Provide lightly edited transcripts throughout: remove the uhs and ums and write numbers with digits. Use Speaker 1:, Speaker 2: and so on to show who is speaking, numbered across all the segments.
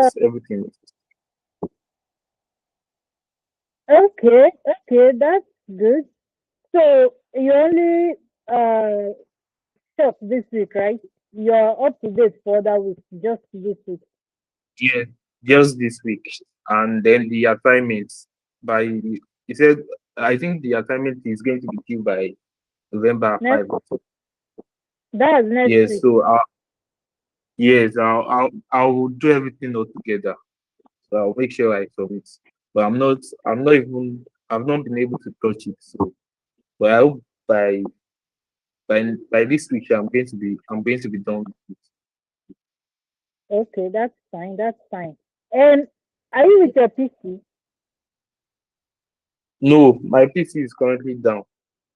Speaker 1: that's everything.
Speaker 2: Okay, that's good. So you only shot this week, right? You're up to date for that week, just this week.
Speaker 1: Yeah, just this week. And then the assignments by he said I think the assignment is going to be due by November
Speaker 2: Next,
Speaker 1: 5 or so.
Speaker 2: that's next
Speaker 1: Yes,
Speaker 2: week.
Speaker 1: so yes, I'll do everything all together. So I'll make sure I submit. But I've not been able to touch it. So but I hope by this week I'm going to be done with it.
Speaker 2: Okay, that's fine. That's fine. And are you with your PC?
Speaker 1: No, my PC is currently down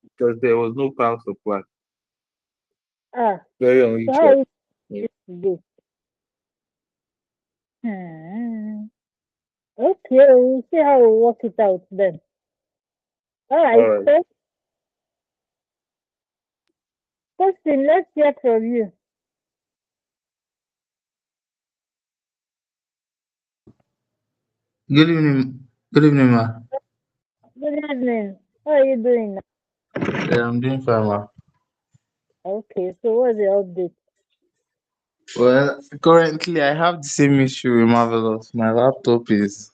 Speaker 1: because there was no power supply.
Speaker 2: Ah,
Speaker 1: Very
Speaker 2: so how
Speaker 1: unusual.
Speaker 2: is
Speaker 1: Yeah.
Speaker 2: it today? Hmm. Okay, we'll see how we work it out then. All
Speaker 1: All
Speaker 2: right,
Speaker 1: right.
Speaker 2: so question, let's hear from you.
Speaker 3: Good evening. Good evening, ma.
Speaker 2: Good evening. How are you doing now?
Speaker 3: Yeah, I'm doing fine, ma.
Speaker 2: Okay, so what's the update?
Speaker 3: Well, currently I have the same issue with Marvelous. My laptop is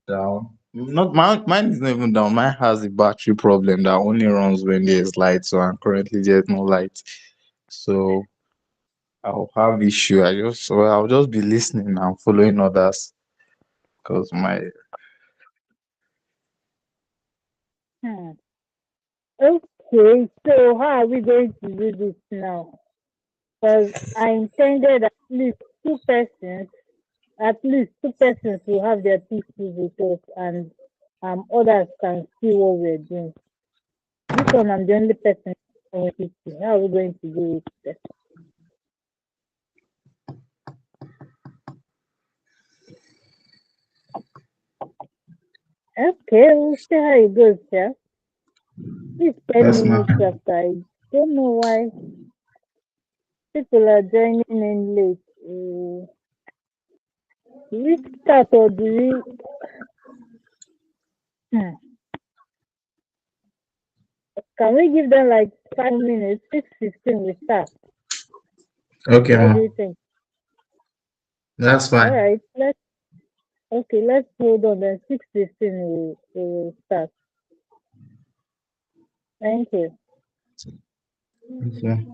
Speaker 3: down. Not mine is not even down. Mine has a battery problem that only runs when there's light. So I'm currently there's no light. So I'll have issue. I'll just be listening and following others because my
Speaker 2: Hmm. Okay, so how are we going to do this now? Because I intended at least two persons will have their PCs with us, and others can see what we're doing. This one, I'm the only person on PC. How are we going to do it? Okay, we'll see how it goes, yeah. It's 10
Speaker 3: yes, ma.
Speaker 2: minutes after. I don't know why people are joining in late. Do we start or do we? Hmm. Can we give them like 5 minutes? 6:15 we start.
Speaker 3: Okay,
Speaker 2: What do
Speaker 3: ma.
Speaker 2: you think?
Speaker 3: That's
Speaker 2: All
Speaker 3: fine.
Speaker 2: right, let's hold on. Then 6:15 we will start. Thank you.
Speaker 3: Okay.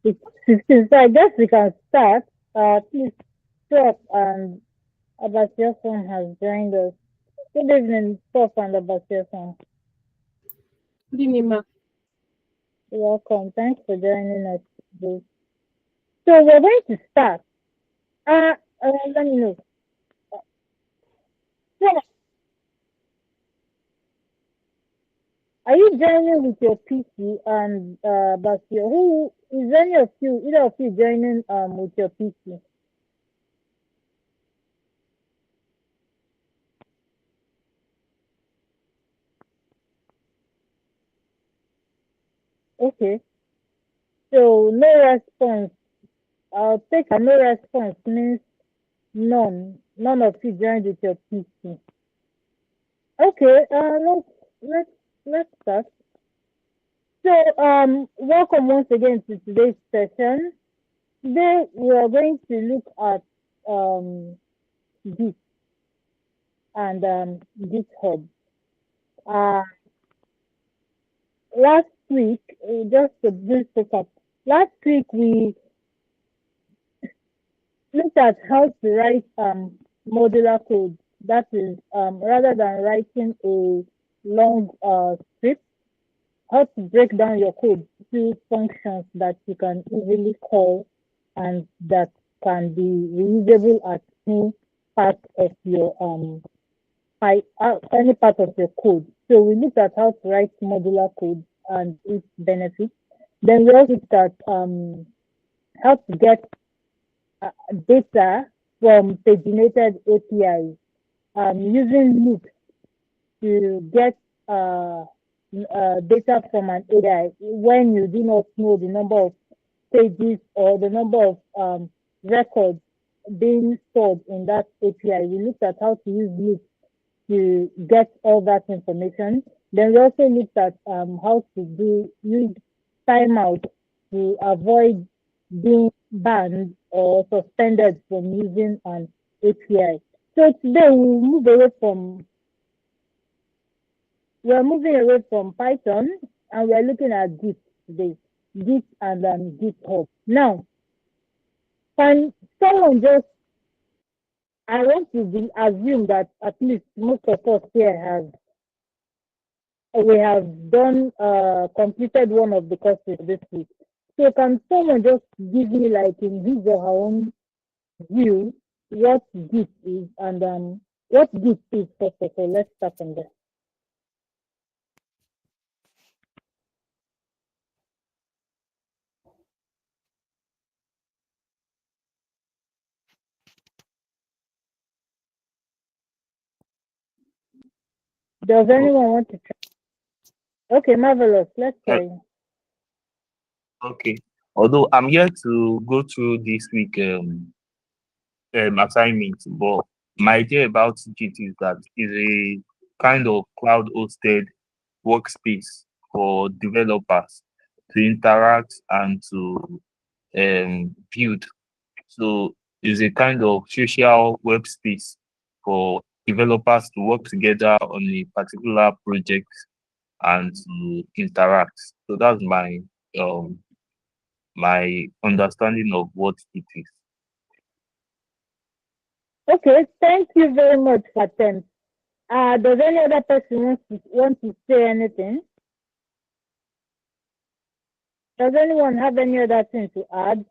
Speaker 2: It's 15, so I guess we can start. Please stop, and Abasiofon has joined us. Good evening, Prof and Abasiofon.
Speaker 4: Good evening, ma.
Speaker 2: Welcome. Thanks for joining us today. So we're going to start. Let me know. So, are you joining with your PC and Basio? Who is any of you, either of you joining with your PC? Okay. So no response. I'll take a no response means none. None of you joined with your PC. Okay. Let's start. So welcome once again to today's session. Today we are going to look at Git and GitHub. Last week, just a brief recap. Last week we looked at how to write modular code. That is, rather than writing a long script, how to break down your code to functions that you can easily call and that can be reusable at any part of your any part of your code. So we looked at how to write modular code and its benefits. Then we also looked at how to get data from paginated APIs using loops to get data from an API when you do not know the number of pages or the number of records being stored in that API. We looked at how to use loops to get all that information. Then we also looked at how to use timeout to avoid being banned or suspended from using an API. So today we're moving away from Python and we're looking at Git today. Git and GitHub. Now, can someone just, I want to assume that at least most of us here we have done completed one of the courses this week. So can someone just give me, like, in his or her own view, what Git is and what Git is first of all? Let's start from there. Does anyone want to try? Okay, marvelous. Let's try.
Speaker 1: Okay. Although I'm here to go through this week assignment, but my idea about Git is that it's a kind of cloud-hosted workspace for developers to interact and to build. So it's a kind of social web space for developers to work together on a particular project and to interact. So that's my understanding of what it is.
Speaker 2: Okay, thank you very much for attempt. Does any other person want to say anything? Does anyone have any other thing to add?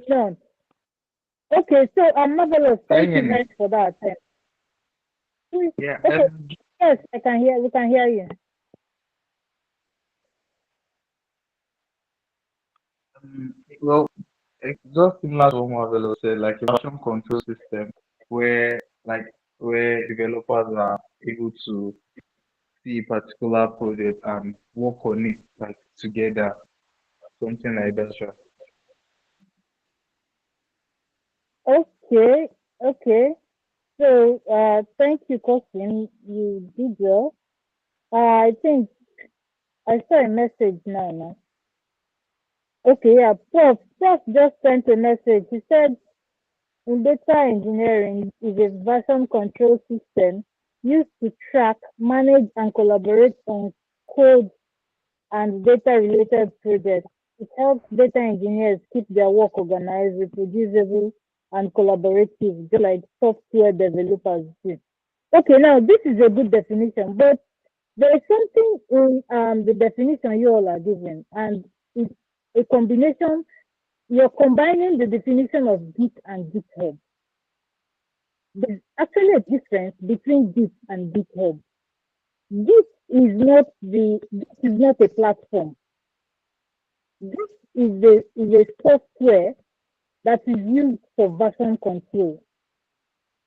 Speaker 2: No. Okay, so marvelous. Thank you very much for that.
Speaker 3: Yeah.
Speaker 2: Okay. Yes, I can hear. We can hear you.
Speaker 3: Well, it's just similar to what Marvellous said, like a version control system where developers are able to see a particular project and work on it like together, something like that. Sure.
Speaker 2: Okay. Okay. So thank you, Kosin. You did well. I think I saw a message now. Okay, yeah. Prof just sent a message. He said in data engineering is a version control system used to track, manage, and collaborate on code and data-related projects. It helps data engineers keep their work organized, reproducible, and collaborative, just like software developers do. Okay, now this is a good definition, but there is something in the definition you all are given, and it's a combination. You're combining the definition of Git and GitHub. There's actually a difference between Git and GitHub. Git is not a platform. This is a software that is used for version control.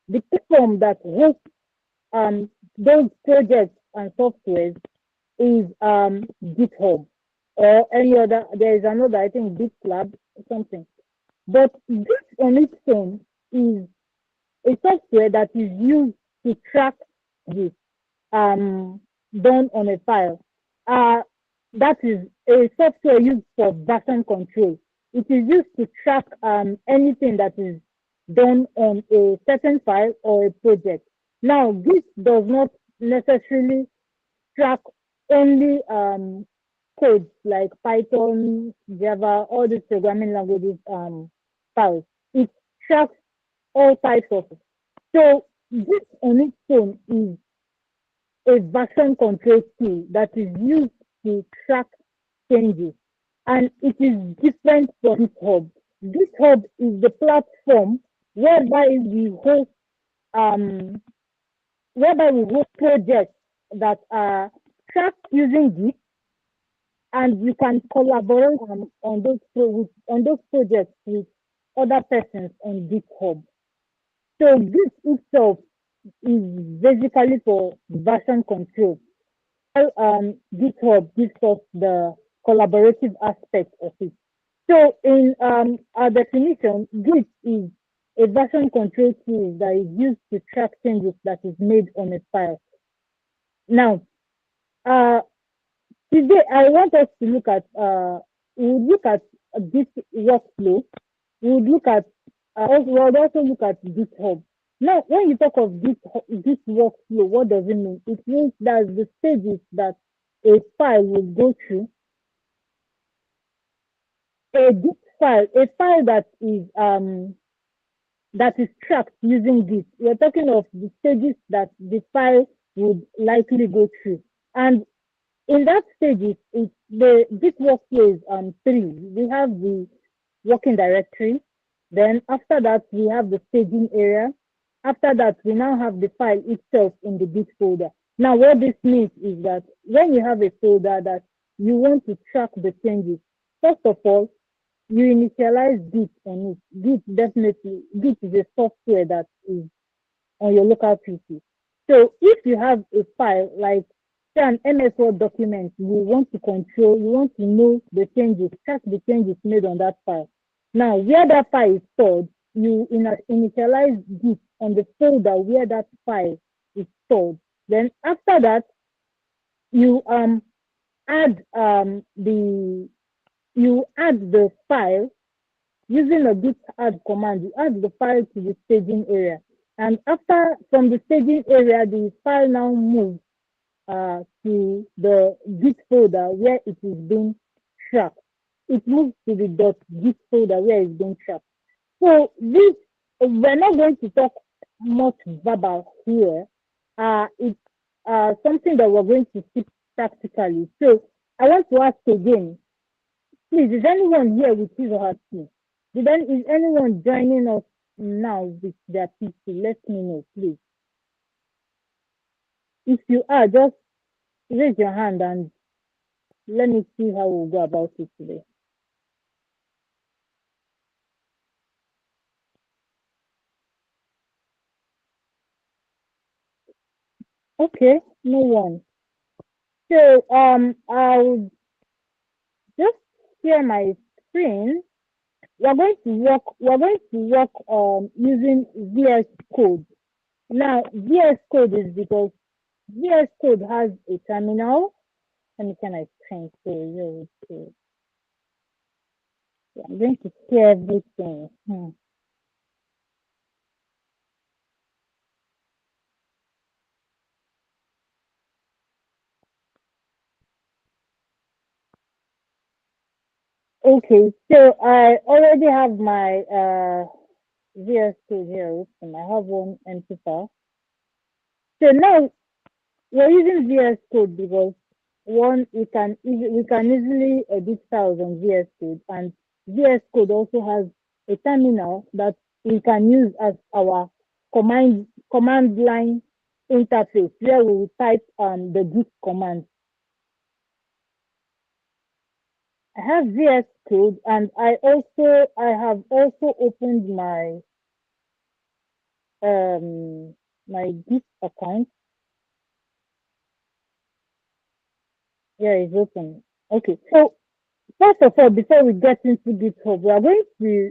Speaker 2: The platform that hosts those projects and softwares is GitHub or any other. There is another, I think, GitLab or something. But this on its own is a software that is used to track this done on a file. That is a software used for version control. It is used to track anything that is done on a certain file or a project. Now, this does not necessarily track only codes like Python, Java, all these programming languages files. It tracks all types of it. So this on its own is a version control tool that is used to track changes, and it is different from GitHub. GitHub is the platform whereby we host projects that are tracked using Git, and you can collaborate on those projects with other persons on GitHub. So Git itself is basically for version control. GitHub gives us the collaborative aspect of it. So in our definition, Git is a version control tool that is used to track changes that is made on a file. Now, today I want us to look at this workflow. We would also look at GitHub. Now, when you talk of this workflow, what does it mean? It means that the stages that a file will go through. A file that is tracked using Git. We're talking of the stages that the file would likely go through. And in that stages, the Git workflow is three. We have the working directory. Then after that, we have the staging area. After that, we now have the file itself in the Git folder. Now, what this means is that when you have a folder that you want to track the changes, first of all, you initialize Git on it. Git is a software that is on your local PC. So if you have a file like say an MS Word document, you want to know the changes, track the changes made on that file. Now, where that file is stored, you initialize Git on the folder where that file is stored. Then after that, you add the file using a git add command. You add the file to the staging area, and from the staging area, the file now moves to the Git folder where it is being tracked. It moves to the .git folder where it's being tracked. So we're not going to talk much verbal here. It's something that we're going to see practically. So I want to ask again, please, is anyone here with his or her team? Is anyone joining us now with their PC? Let me know, please. If you are, just raise your hand and let me see how we'll go about it today. Okay, no one. So I'll just share my screen. We're going to work using VS Code. Now, VS Code is because VS Code has a terminal. Let me turn my screen so I'm going to share everything. Okay, so I already have my VS Code here. And I have one empty file. So now we're using VS Code because one, we can easily edit files on VS Code, and VS Code also has a terminal that we can use as our command line interface, where we will type the Git command. I have VS Code, and I have also opened my my Git account. Yeah, it's open. Okay, so first of all, before we get into GitHub, we are going to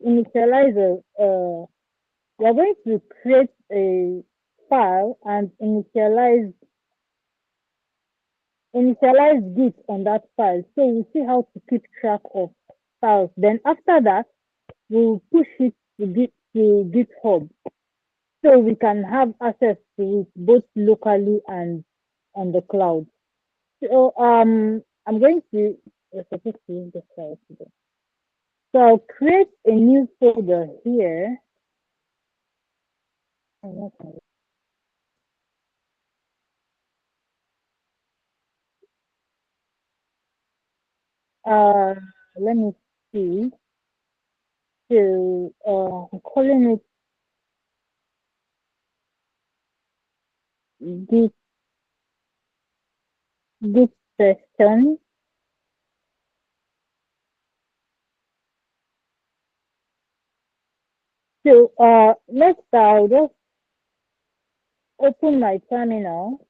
Speaker 2: initialize we are going to create a file and initialize Git on that file. So we'll see how to keep track of files. Then after that, we'll push it to GitHub, so we can have access to it both locally and on the cloud. So I'm going to we're supposed to use this file today. So I'll create a new folder here. Uh, Let me see. So I'm calling it Git session. So next I'll just open my terminal.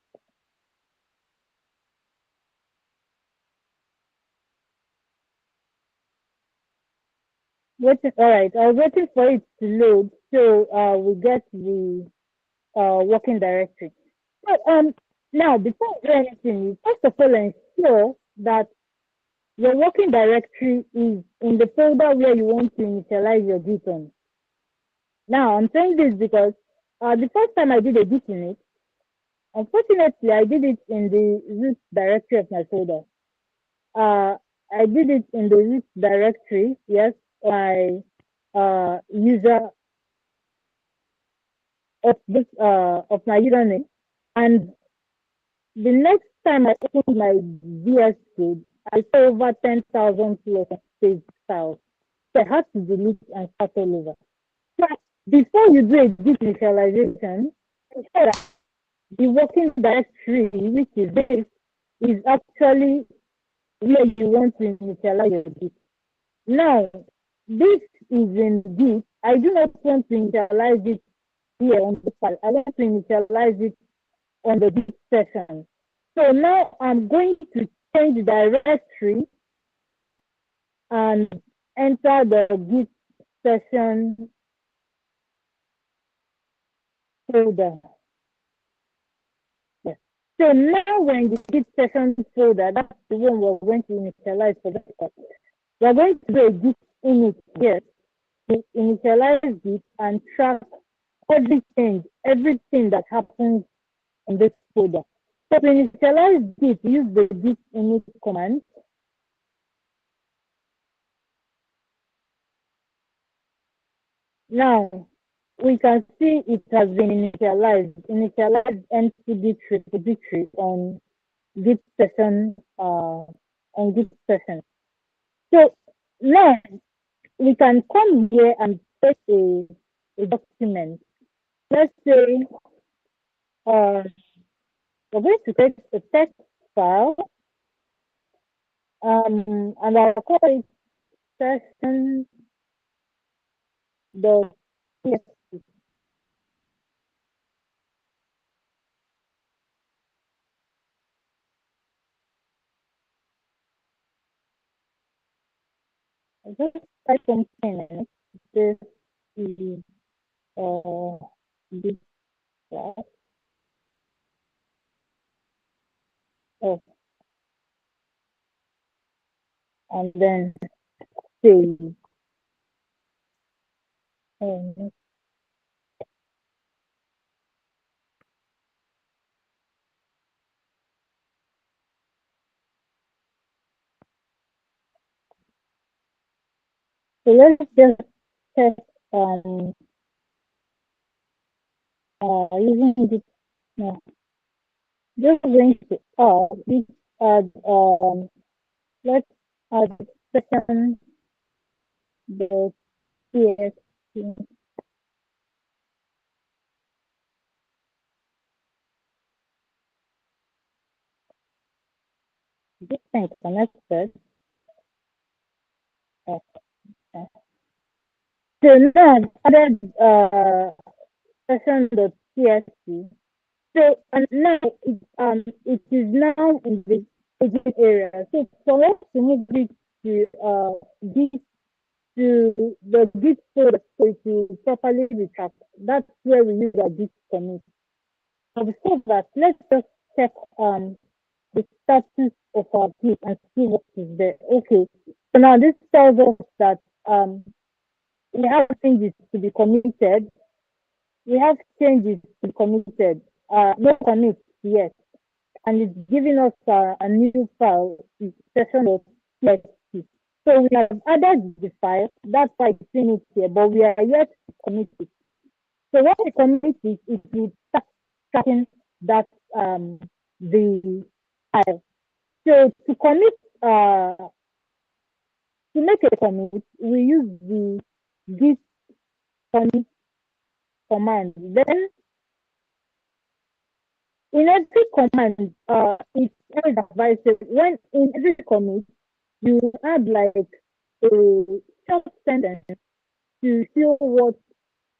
Speaker 2: Waiting, all right, I was waiting for it to load, so we get the working directory. So now before we do anything, first of all ensure that your working directory is in the folder where you want to initialize your Git on. Now I'm saying this because the first time I did a Git in it, unfortunately I did it in the root directory of my folder. I did it in the root directory, yes, my user of my username. And the next time I opened my VS Code, I saw over 10,000 plus saved files. So I had to delete and start all over. So before you do a Git initialization, ensure that the working directory, which is this, is actually where you want to initialize your Git. Now, this is in Git. I do not want to initialize it here on the file. I want to initialize it on the Git session. So now I'm going to change the directory and enter the Git session folder. Yes. So now we're in the Git session folder. That's the one we're going to initialize for that. We're going to do a Git init here to initialize it and track everything that happens in this folder. So to initialize Git, use the Git init command. Now we can see it has been initialized empty Git repository on Git session on Git session. So now we can come here and create a document. Let's say we're going to create a text file, and I'll call it session dot txt. I'll just type something in it. This is this class. Oh, and then save. Um, So let's just check using this now. Just going to this add let's add session dot csv. This thing connected. Uh, uh. So now I've added session.csv. So and now it is now in the staging area. So for us to move it to Git to the Git folder so it will properly be tracked. That's where we use our Git commit. So before that, let's just check the status of our Git and see what is there. Okay. So now this tells us that we have changes to be committed. We have changes to be committed. No commit yet. And it's giving us a new file, session.txt. So we have added the file, that's why it's in it here, but we are yet to commit it. So when we commit it, it will start tracking that the file. So to commit, to make a commit, we use the git commit command. Then in every command, it's always advisable when in every commit you add like a short sentence to show what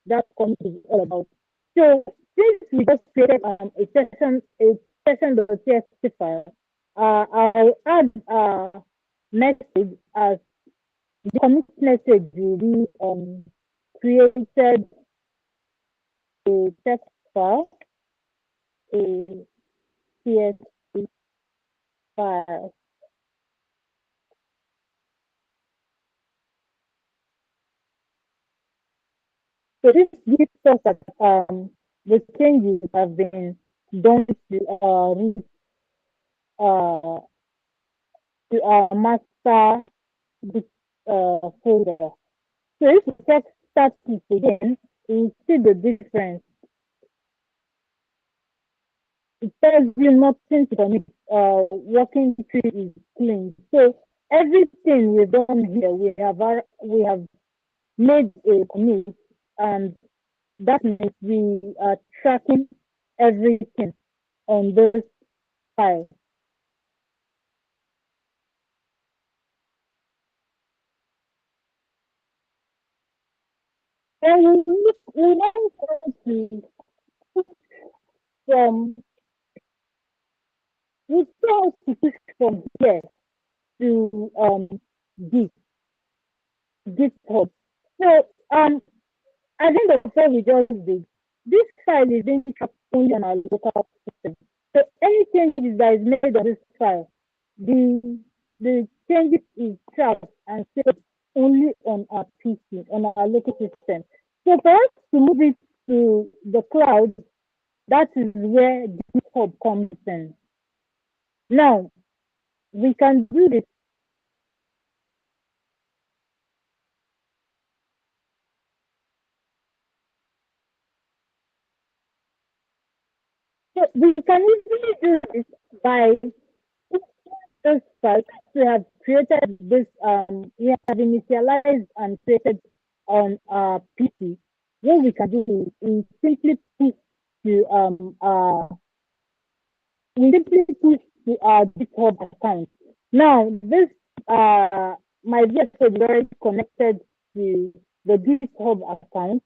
Speaker 2: that commit is all about. So since we just created a session.txt file, I'll add a message as the commit message will be created a text file, a CSV file. So this gives us that the changes have been done uh, to our master this folder. So if we check status again, you see the difference. It tells you nothing to commit. Working tree is clean. So everything we've done here, we have made a commit, and that means we are tracking everything on this file. And we now go to from we try to push from here to Git GitHub. So I think the before we just did, this file is being tracked only on our local system. So any changes that is made on this file, the changes is tracked and saved only on our PC, on our local system. So for us to move it to the cloud, that is where GitHub comes in. Now, we can do this. So we can easily do this by this file. We have created this, we have initialized and created on our PC. What we can do is simply push to we simply push to our GitHub account. Now, this my VS Code is already connected to the GitHub account.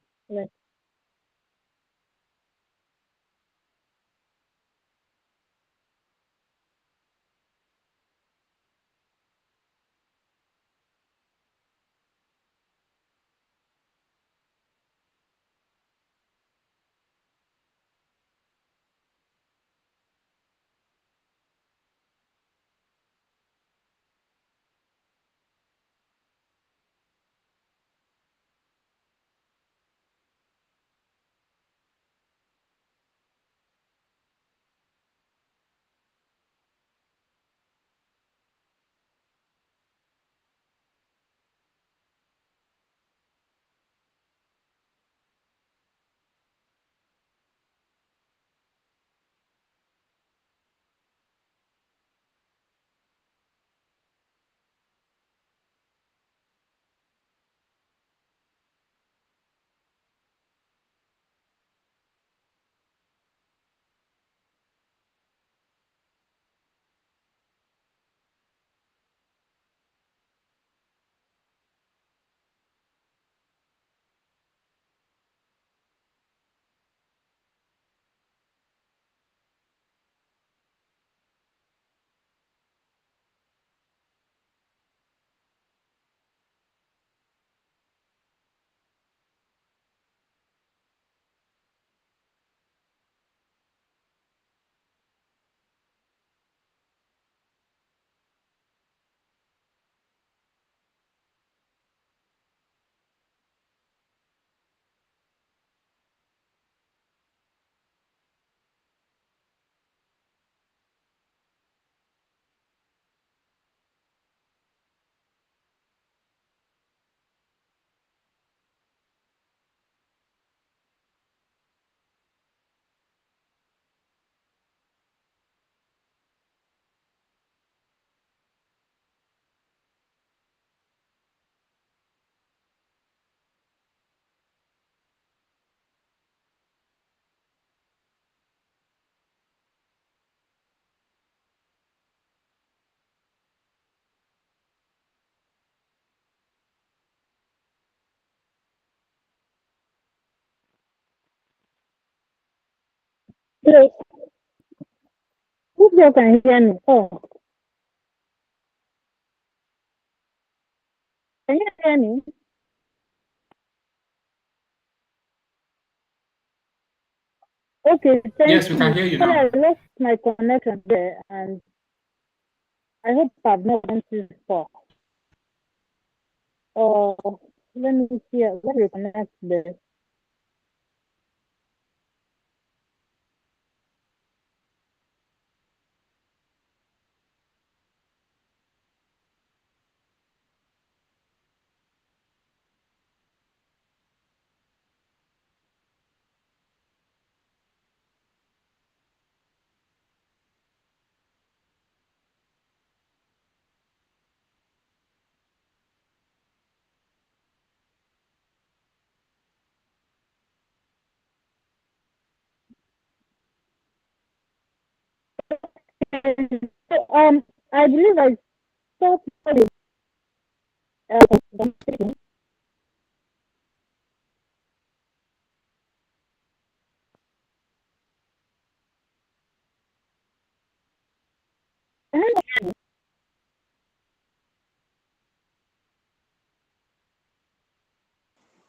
Speaker 2: So, if you can hear me, oh, can you hear me? Okay, thank
Speaker 5: Yes, we
Speaker 2: you.
Speaker 5: can hear you
Speaker 2: Sorry,
Speaker 5: now.
Speaker 2: I lost my connection there, and I hope I've not gone too far. Let me see. Let me connect there. I believe I saw somebody, speaking.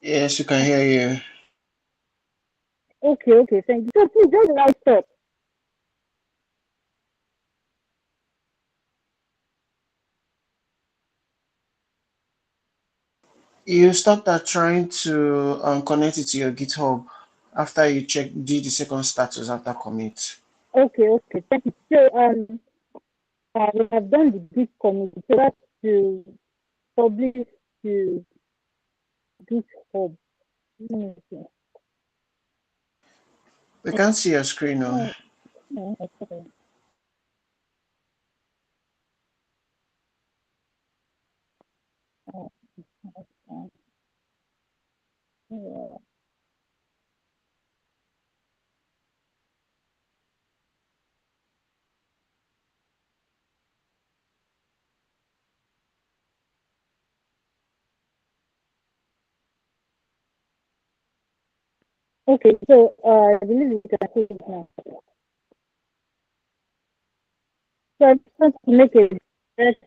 Speaker 6: Yes, we can hear you.
Speaker 2: Okay, thank you. So please just write up.
Speaker 6: You stopped at trying to connect it to your GitHub after you did the second status after commit.
Speaker 2: Okay, thank you. So we have done the Git commit. So that's to publish to GitHub. Let me see.
Speaker 6: We can't see your screen now.
Speaker 2: Okay. Okay, so I believe you can see it now. So I just want to make a direct,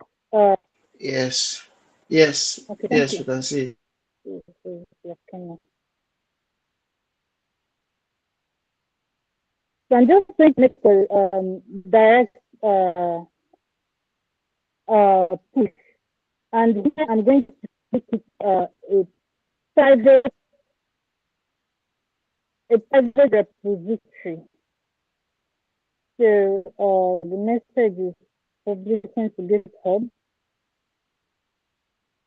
Speaker 6: Yes,
Speaker 2: okay, thank
Speaker 6: yes,
Speaker 2: you.
Speaker 6: we can see.
Speaker 2: So I'm just going to make a direct push, and here I'm going to make it a private repository. So the message is publishing to GitHub.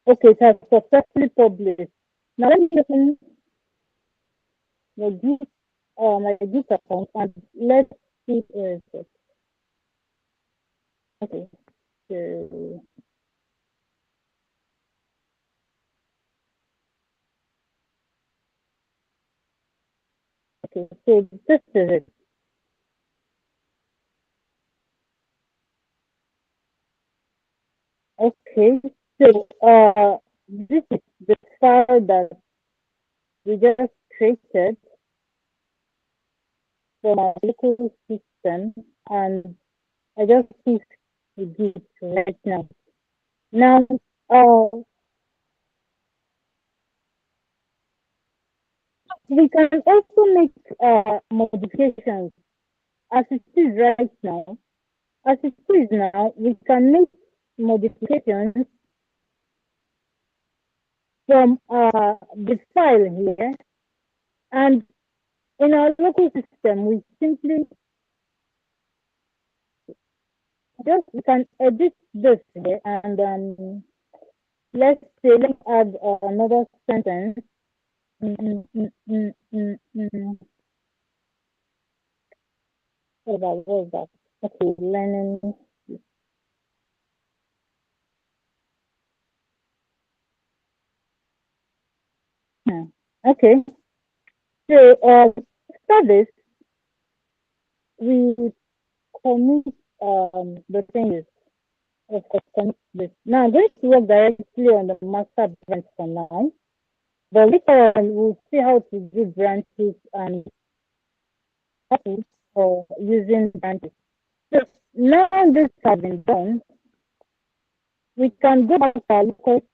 Speaker 2: Okay, it has successfully published. Now let me open my Git account and let's see. Okay, so so this is it. Okay, so this is the file that we just created from our local system, and I just pushed the Git right now. Now, we can also make modifications as it is right now. As it is now, we can make modifications from the file here, and in our local system, we simply we can edit this here, and let's say let's add another sentence. What was that? Okay, learning. Okay, so after this, we commit the changes of commit this. Now I'm going to work directly on the master branch for now, but later on we'll see how to do branches and how to or using branches. So now this has been done, we can go back to our local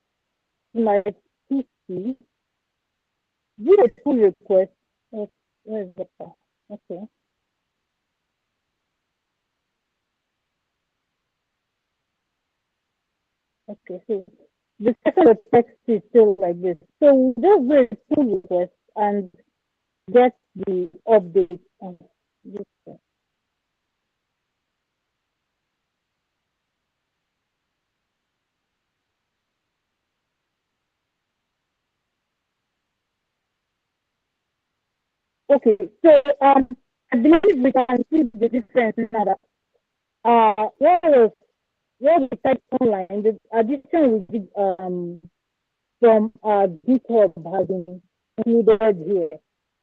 Speaker 2: my PC, do a pull request. Where is the file? Okay. Okay, so the second text is still like this. So we just do a pull request and get the update on this one. Okay, so I believe we can see the difference now that where we type online, the addition we did from GitHub has been included here.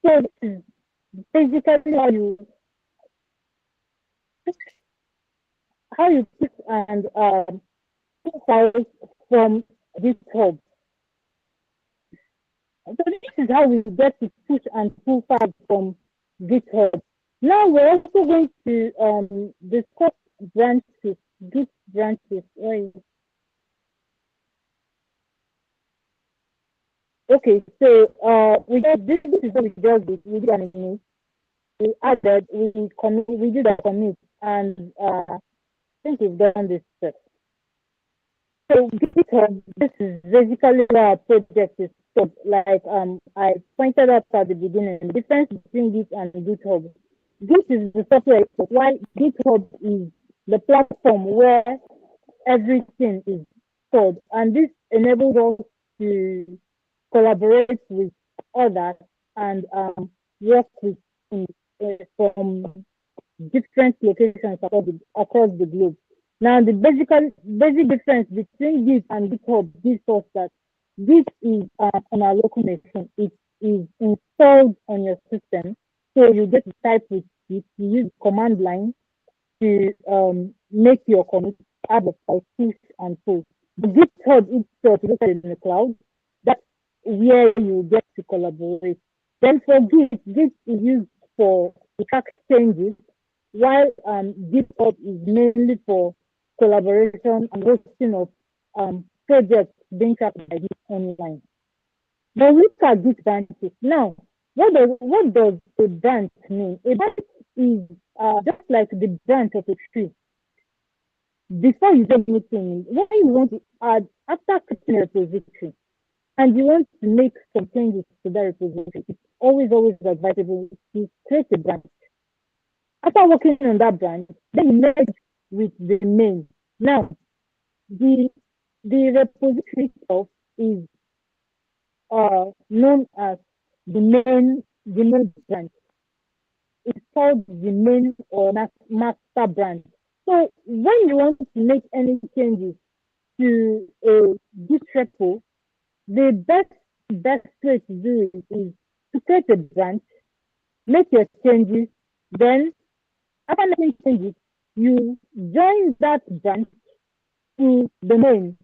Speaker 2: So this is basically how you push and pull files from GitHub. So this is how we get to push and pull files from GitHub. Now we're also going to discuss branches, Git branches. Okay, so this is what we just did. We did an init. We added, we did a commit, and I think we've done this step. So GitHub, this is basically where our project is stopped. Like I pointed out at the beginning, the difference between Git and GitHub. Git is the software, while GitHub is the platform where everything is stored, and this enables us to collaborate with others and work with from different locations across the globe. Now, the basic difference between Git and GitHub is that Git is on a local machine. It is installed on your system, so you get to type with it. You use command line to make your commit, add a file, push and pull. The GitHub itself is located in the cloud. That's where you get to collaborate. Then for Git is used for track changes, while GitHub is mainly for collaboration and hosting of projects being tracked by Git online. Now look at Git branches. Now, what does a branch mean? A branch is just like the branch of a tree. Before you do anything, when you want to add, after creating a repository, and you want to make some changes to that repository, it's always advisable to create a branch. After working on that branch, then you merge with the main. Now, the repository itself is known as the main branch. It's called the main or master branch. So when you want to make any changes to a Git repo, the best way to do it is to create a branch, make your changes, then after making changes, you join that branch to the main.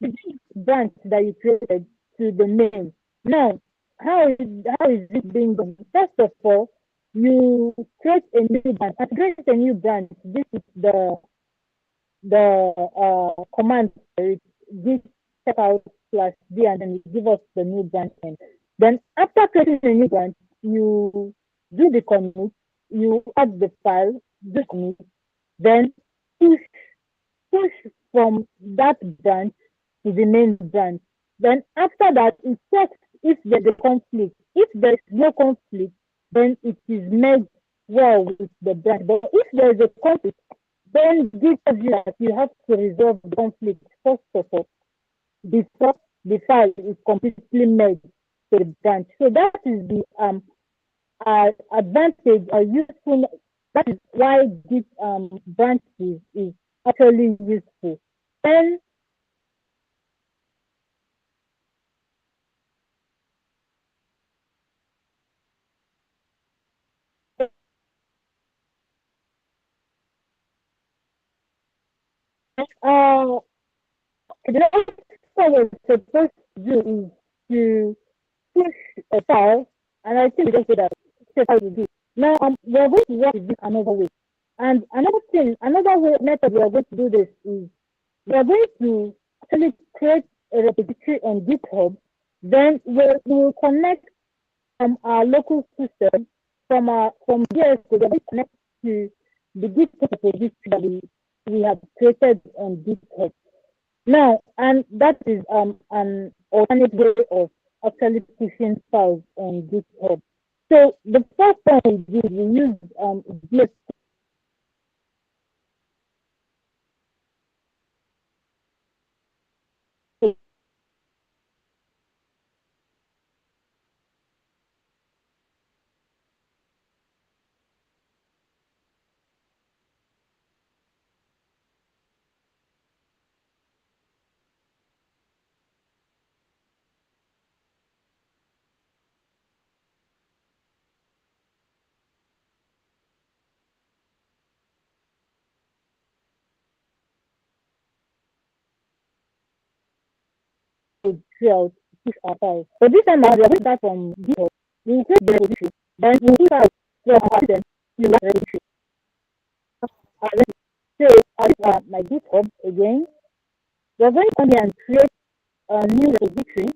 Speaker 2: The branch that you created to the main. Now, how is it being done? First of all, you create a new branch. To create a new branch, this is the command for it. Git checkout/d, and then you give us the new branch name. Then after creating a new branch, you do the commit, you add the file, do commit, then push from that branch to the main branch. Then after that, it checks if there's a conflict. If there's no conflict, then it is merged well with the branch. But if there's a conflict, then this tells you that you have to resolve the conflict first of all before the file is completely merged to the branch. So that is the advantage or useful. That is why this branch is actually useful. Then the next thing we're supposed to do is to push a file, and I think we just did that. How we do. Now, we're going to work with this another way. And another method we are going to do this is we are going to actually create a repository on GitHub. Then we will connect from our local system, from VS Code, we connect to the GitHub repository that we have created on GitHub. Now, and that is an alternate way of actually pushing files on GitHub. So the first thing we did, we used VS Code throughout push our files. But this time around, we are going to start from GitHub. We will create the repository, then we will push out from our system to that repository. So my GitHub again. We're going to come here and create a new repository.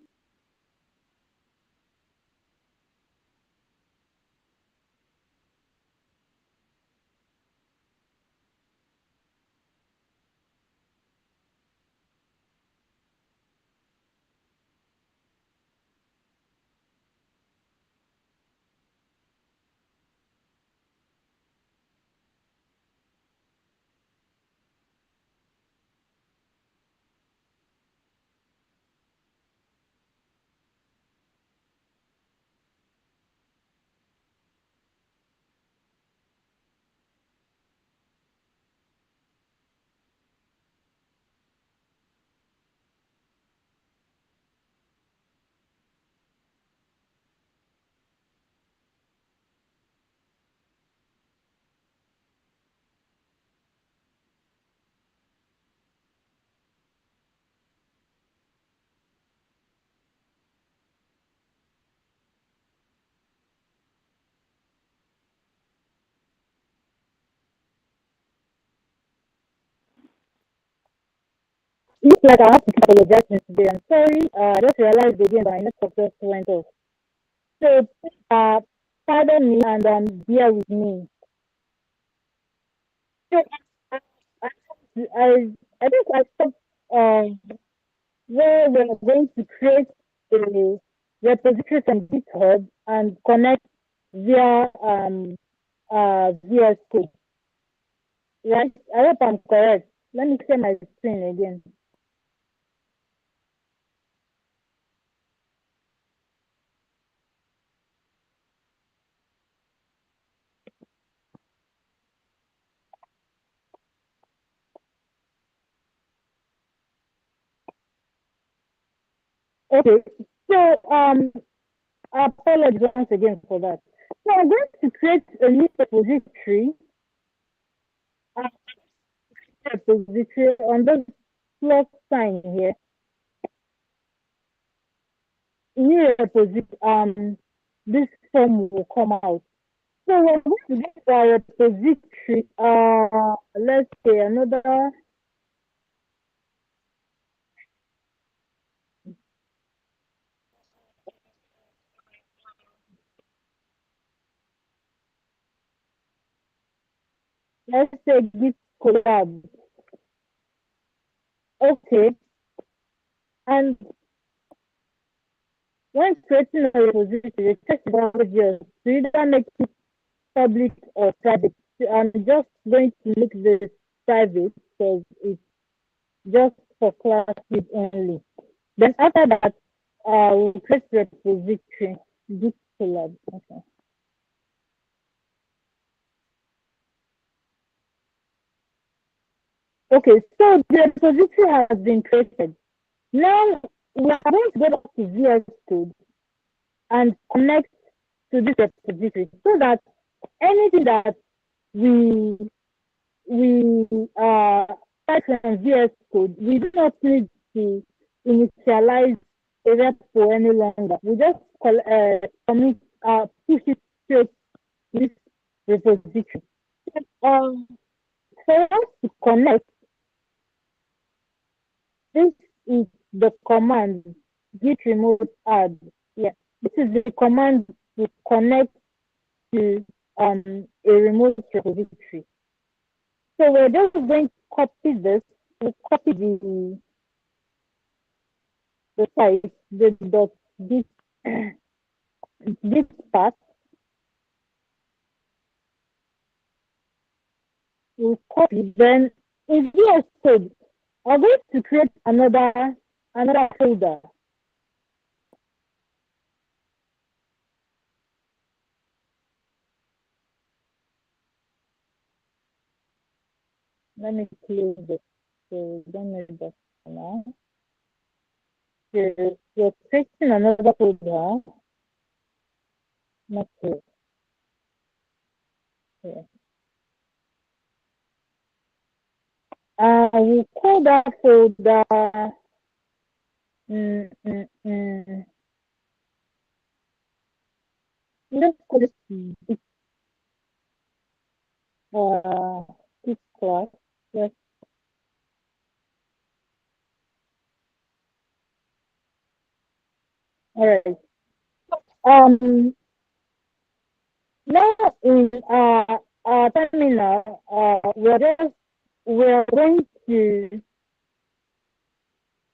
Speaker 2: It looks like I have to keep apologizing today. I'm sorry. I just realized again that my network just went off. So pardon me and bear with me. So I think I stopped where we're going to create a repository from GitHub and connect via VS Code. Right? I hope I'm correct. Let me share my screen again. Okay, so I apologize once again for that. So I'm going to create a new repository, on this plus sign here. New repository, this form will come out. So we're going to get our repository, let's say another. Let's say Git collab. Okay. And when creating a repository, check the boundaries to either make it public or private. I'm just going to make this private because it's just for class use only. Then after that, we'll create repository, Git collab. Okay. Okay, so the repository has been created. Now we are going to go back to VS Code and connect to this repository so that anything that we type in VS Code, we do not need to initialize a repo any longer. We just commit push it straight to this repository. For us to connect, this is the command git remote add. Yeah, this is the command to connect to a remote repository. So we're just going to copy this. We'll copy the site, the dot git this path. We'll copy. Then in VS Code, I'm going to create another folder. Let me close it. So don't need that for now. You're creating another folder. Not here. Here. We'll call that folder. Let's call it this class. Yes. All right. Now in our terminal, we're going to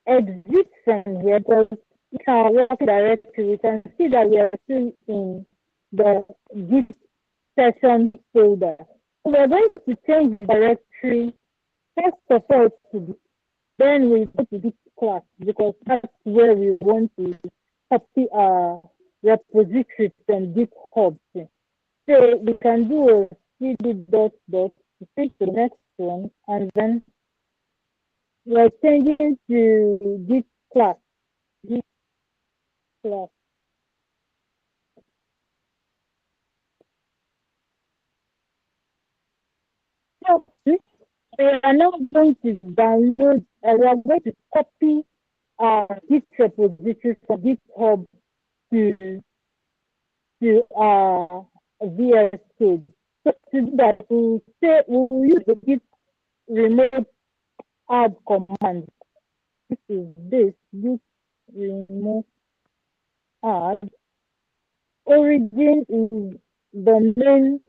Speaker 2: exit from here because we can work directly. We can see that we are still in the Git session folder. So we're going to change directory first of all to Git. Then we go to Git class because that's where we want to copy our repositories and GitHub. So we can do a cd dot to take the next one, and then we're changing to Git class. Git class. So we are now going to download, we are going to copy our Git repositories from GitHub to VS Code. So to do that, we'll use the Git remote add command. This is Git remote add. Origin is the main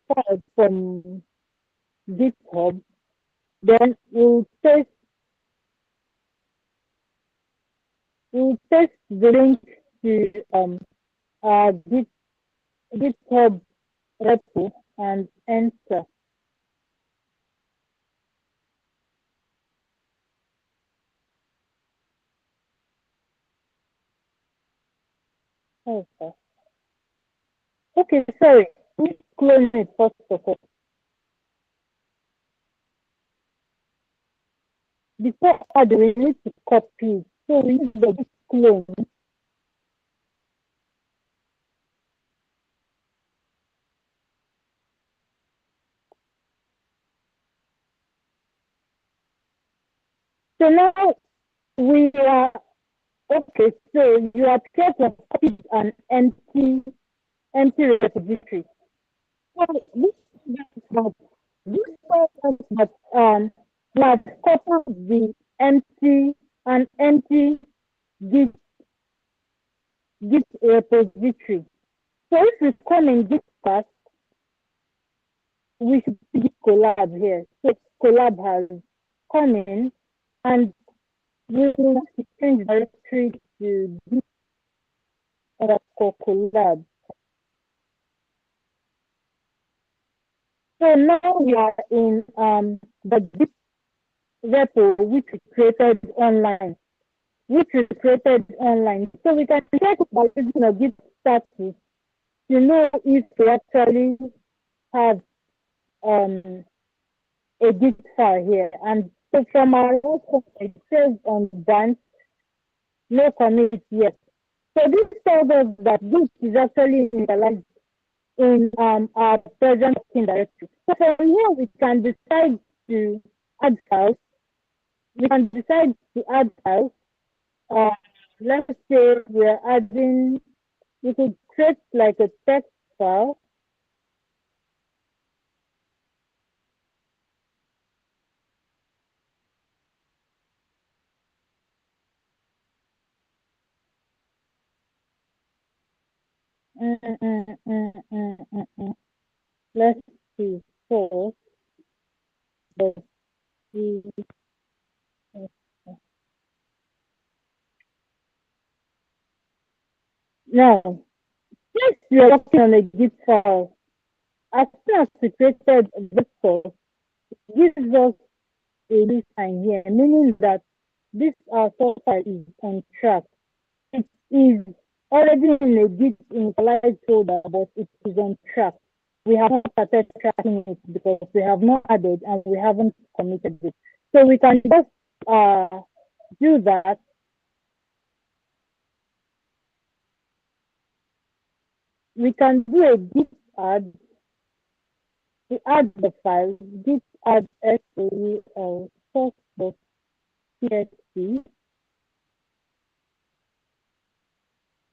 Speaker 2: file from GitHub. Then we'll paste the link to our GitHub repo and enter. Okay. Okay, sorry. Let's clone it first of all. Before add, we need to copy. So we use the git clone. So now we are okay. So you are careful to copy an empty repository. So this we have copied the empty Git repository. So if we come in Git class, we should see collab here. So collab has come in, and we will have to change directory to Git collab. So now we are in the Git repo which we created online. So we can check by using a Git status to know if we actually have a Git file here. And so from our record, it says on branch, no commit yet. So this tells us that Git is actually initialized in our present directory. So from here, we can decide to add files. We can decide to add files. Let's say we're adding, we could create like a text file. Let's see. So let's see. Now, since we are working on a Git file, as soon as we created this source, it gives us a new sign here, meaning that this source file is on track. It is already in a Git initialize folder, but it is on track. We have not started tracking it because we have not added and we haven't committed it. So we can just do that. We can do a git add to add the file, git add source source.txt,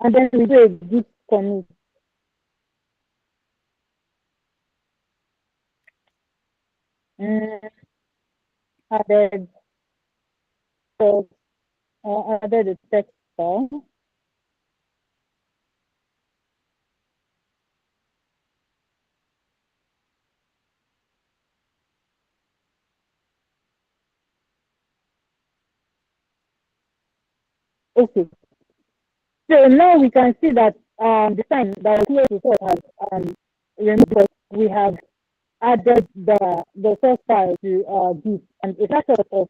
Speaker 2: and then we do a git commit. Added source or added a text file. Okay. So now we can see that the sign that we has removed, but we have added the source file to Git, and it's not sort of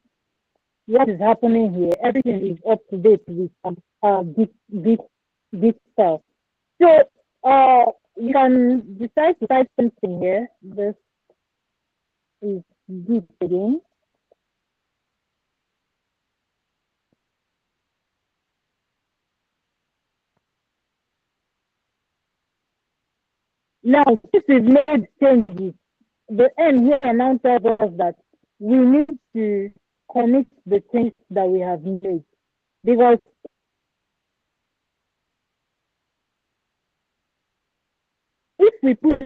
Speaker 2: what is happening here. Everything is up to date with Git file. So you can decide to type something here. This is Git again. Now, since we've made changes, the end here now tells us that we need to commit the changes that we have made, because if we put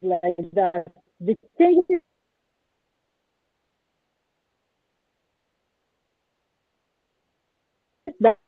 Speaker 2: like that, the changes that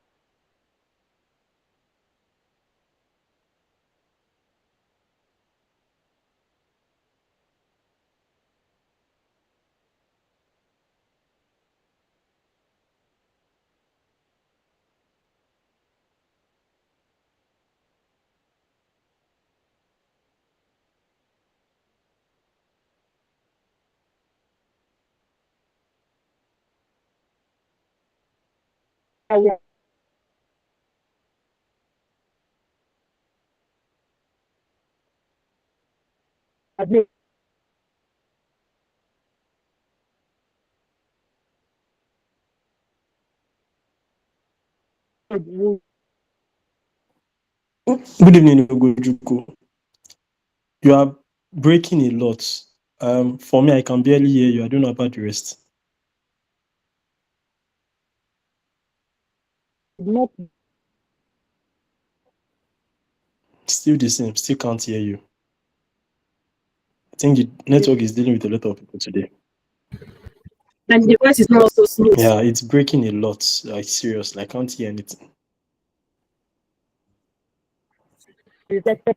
Speaker 2: we have made, we
Speaker 5: Good evening, Ogochukwu. You are breaking a lot. For me, I can barely hear you. I don't know about the rest.
Speaker 2: not
Speaker 5: Still the same. Still can't hear you. I think the network is dealing with a lot of people today.
Speaker 4: And the voice is not also smooth.
Speaker 5: Yeah, it's breaking a lot. Like seriously, I can't hear anything.
Speaker 2: reflected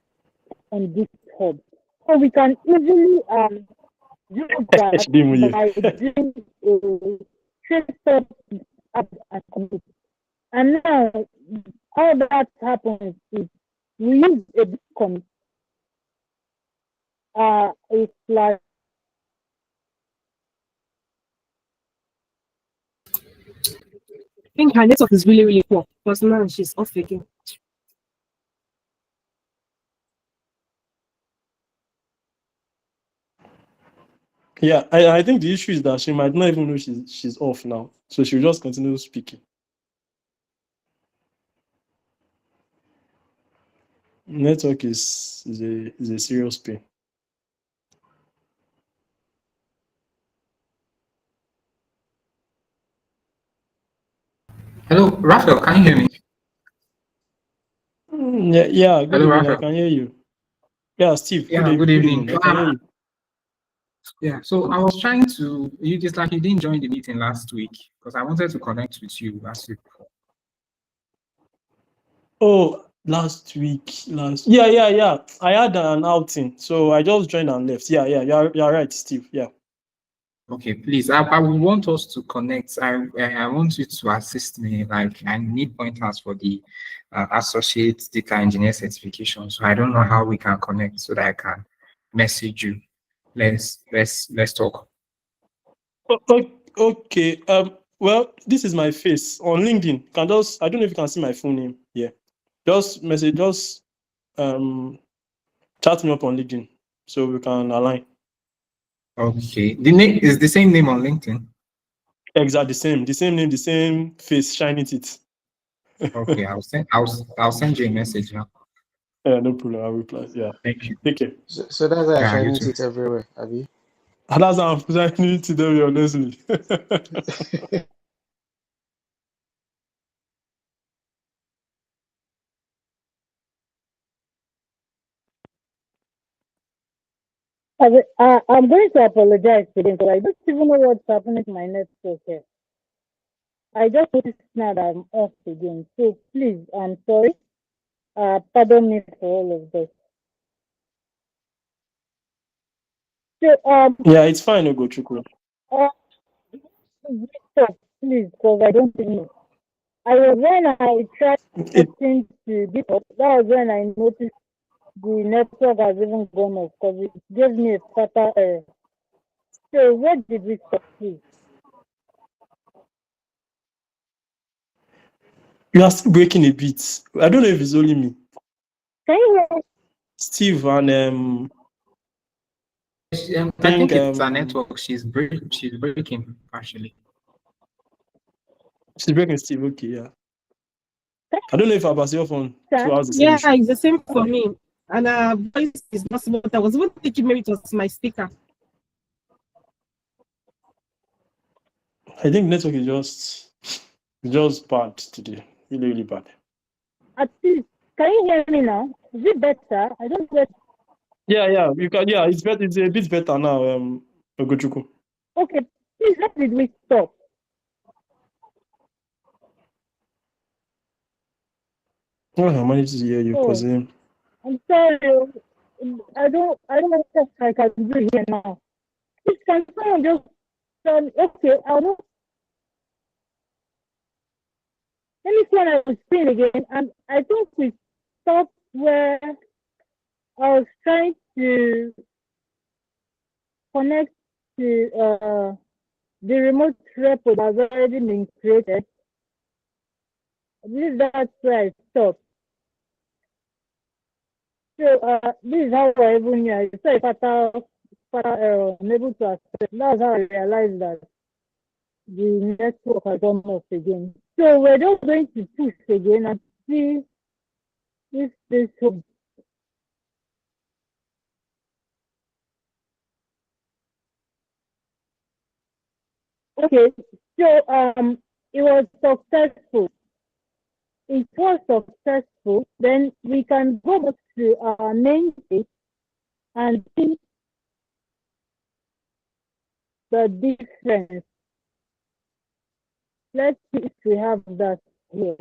Speaker 2: on GitHub. So we can easily do that by doing a trace and commit. And now all that happens is we use a bit commit. It's like
Speaker 4: I think her network is really, really poor because now she's off again.
Speaker 5: Yeah, I think the issue is that she might not even know she's off now. So she'll just continue speaking. Network is a serious pain.
Speaker 7: Hello, Raphael, can you hear me?
Speaker 5: Yeah, good
Speaker 7: Hello,
Speaker 5: evening.
Speaker 7: Raphael.
Speaker 5: I can hear you. Yeah, Steve.
Speaker 7: Yeah, good evening.
Speaker 5: I can hear you.
Speaker 7: Yeah, so I was trying to, you just like you didn't join the meeting last week because I wanted to connect with you last week.
Speaker 5: Oh, last week, yeah. I had an outing, so I just joined and left. Yeah. You're right, Steve. Yeah.
Speaker 7: Okay, please. I would want us to connect. I want you to assist me. Like, I need pointers for the associate data engineer certification. So I don't know how we can connect so that I can message you. Let's talk.
Speaker 5: Okay. Well, this is my face on LinkedIn. I don't know if you can see my full name. Yeah. Just chat me up on LinkedIn so we can align.
Speaker 7: Okay. The name is the same name on LinkedIn.
Speaker 5: Exactly the same name, the same face, shiny teeth.
Speaker 7: Okay, I'll send you a message now.
Speaker 5: Yeah, no problem. I'll reply. Yeah.
Speaker 7: Thank you.
Speaker 5: Take care.
Speaker 6: So that's why I
Speaker 7: Yeah, you
Speaker 6: shiny
Speaker 7: too.
Speaker 6: it everywhere, Abby.
Speaker 5: And that's how I'm shiny today, honestly.
Speaker 2: I'm going to apologize to them because I don't even know what's happening to my network here. I just noticed now that I'm off again. So please, I'm sorry. Pardon me for all of this. So
Speaker 5: Yeah, it's fine, Ogochukwu.
Speaker 2: stop, please, because I don't know. When I tried connecting to GitHub, that was when I noticed the network has even gone off because it gave me a fatal error. So where did we stop, please?
Speaker 5: You are still breaking a bit. I don't know if it's only me.
Speaker 2: Can you hear?
Speaker 5: Steve and
Speaker 7: I think it's a network. She's breaking partially.
Speaker 5: she's breaking Steve. Okay, yeah. I don't know if Abasiofon too has the same
Speaker 4: Yeah,
Speaker 5: issue.
Speaker 4: it's the same for me. And voice is not smart. I was even thinking maybe it was my speaker.
Speaker 5: I think network is just bad today. Really, really bad.
Speaker 2: At least, can you hear me now? Is it better? I don't get.
Speaker 5: Yeah. You can. Yeah, it's better. It's a bit better now. Ogochukwu.
Speaker 2: Okay, please, where did we stop?
Speaker 5: Oh, I managed to hear you because
Speaker 2: I'm sorry. I don't know what I can do here now. Please, can someone just tell me? Okay, I don't. Let me see on the screen again. And I think we stopped where I was trying to connect to the remote repo that's already been created. I believe that's where I stopped. So this is how I even knew. I saw a fatal error. I'm able to access. That's how I realized that the network has gone off again. So we're just going to push again and see if this holds. Okay, so it was successful. It was successful. Then we can go back to our main page and see the difference. Let's see if we have that here.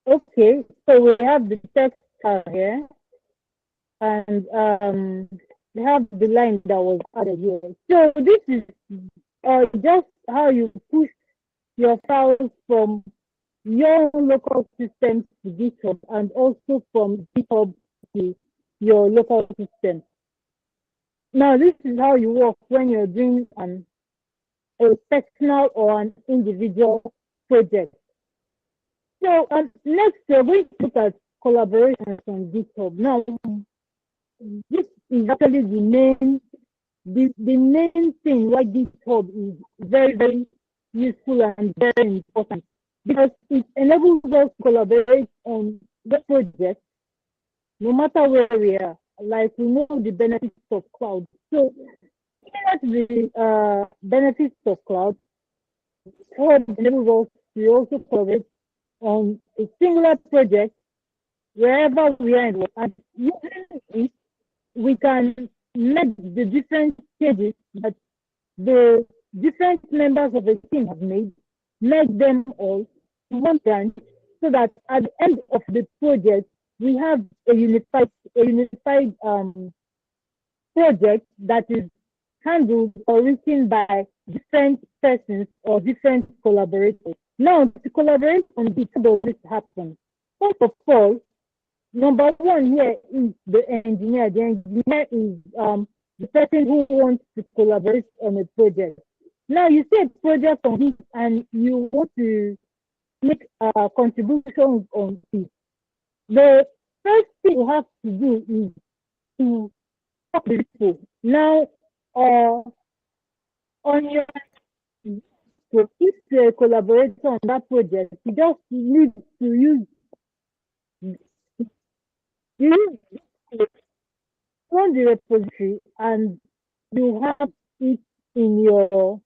Speaker 2: Okay, so we have the text here, and we have the line that was added here. So this is just how you push your files from your local system to GitHub, and also from GitHub to your local system. Now, this is how you work when you're doing a personal or an individual project. So next, we're going to look at collaborations on GitHub. Now, this is actually the main thing why GitHub is very, very useful and very important, because it enables us to collaborate on the project no matter where we are. Like, we know the benefits of cloud. So that's the benefits of cloud. GitHub enables us to also collaborate on a singular project wherever we are in the world. And using it, we can make the different changes that the different members of a team have made, merge them all to one branch, so that at the end of the project, we have a unified project that is handled or written by different persons or different collaborators. Now, to collaborate on this, how does this happen? First of all, number one here is the engineer. The engineer is the person who wants to collaborate on a project. Now, you see a project on this and you want to make contributions on this. The first thing you have to do is to talk to people. Now, on your if you're a collaborator on that project, you just need to use run the repository and you have it in your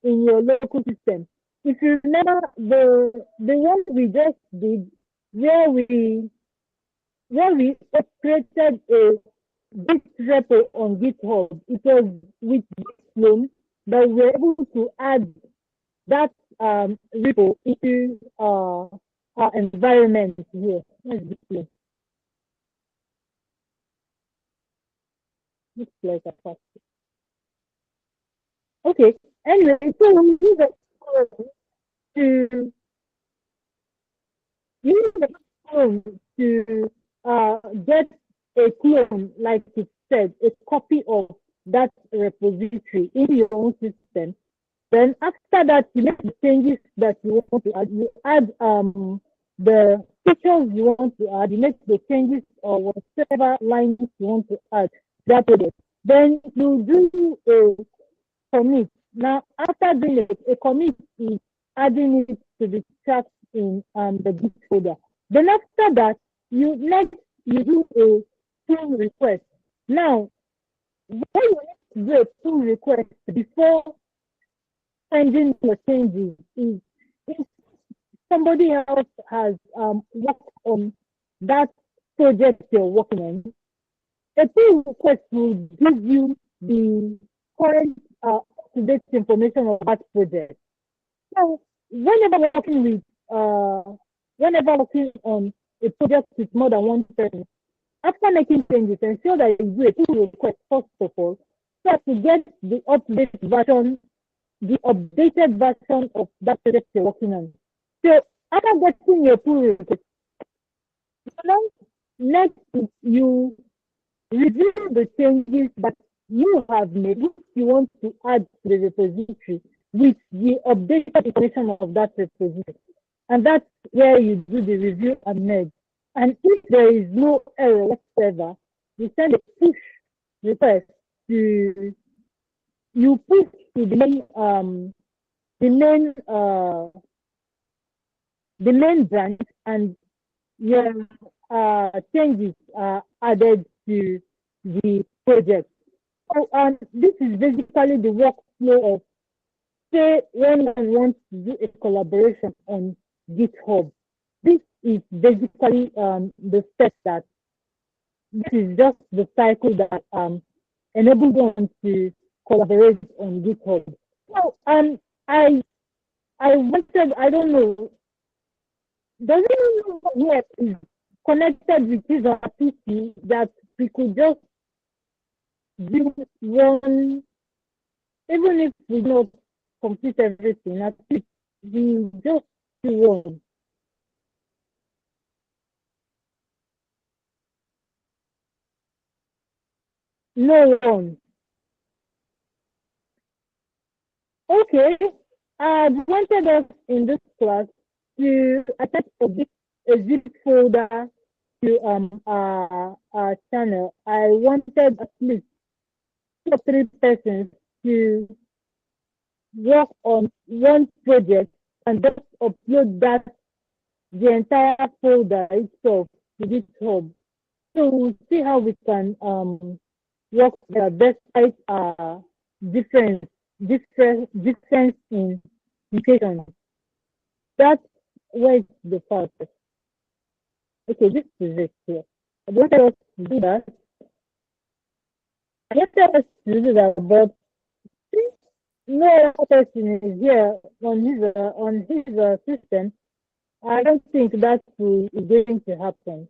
Speaker 2: local system. If you remember the one we just did, where we created a Git repo on GitHub, it was with Git that we were able to add that repo into our environment here. Looks like a fast. Okay. Anyway, so we use the to get a clone, like it said, a copy of that repository in your own system. Then after that, you make the changes that you want to add. You add the features you want to add. You make the changes or whatever lines you want to add. That project. Then you do a commit. Now, after doing it, a commit is adding it to the track in the Git folder. Then after that, you do a pull request. Now, when you need to do a pull request before sending your changes is if somebody else has worked on that project you're working on, a pull request will give you the current up-to-date information of that project. So whenever working on a project with more than one person, after making changes, ensure that you do a pull request first of all, so as to get the updated version, the updated version of that project you're working on. So after getting your pull request, next you review the changes that you have made, which you want to add to the repository with the updated information of that repository. And that's where you do the review and merge. And if there is no error whatsoever, you send a push request to the main branch, and your changes are added to the project. So this is basically the workflow of, say, when one wants to do a collaboration on GitHub. This is basically the step that this is just the cycle that enables one to collaborate on GitHub. So I wanted, I don't know, does anyone here is connected with his PC that we could just do one, even if we don't complete everything, at least we just do one. No one. Okay. I wanted us in this class to attach a zip folder to our channel. I wanted at least 2 or 3 persons to work on one project and just upload the entire folder itself to GitHub. So we'll see how we can work despite difference in location. That's where the part is. Okay, this is it here. I wanted us to do that. I wanted us to do that, but no other person is here on his system, I don't think that is going to happen.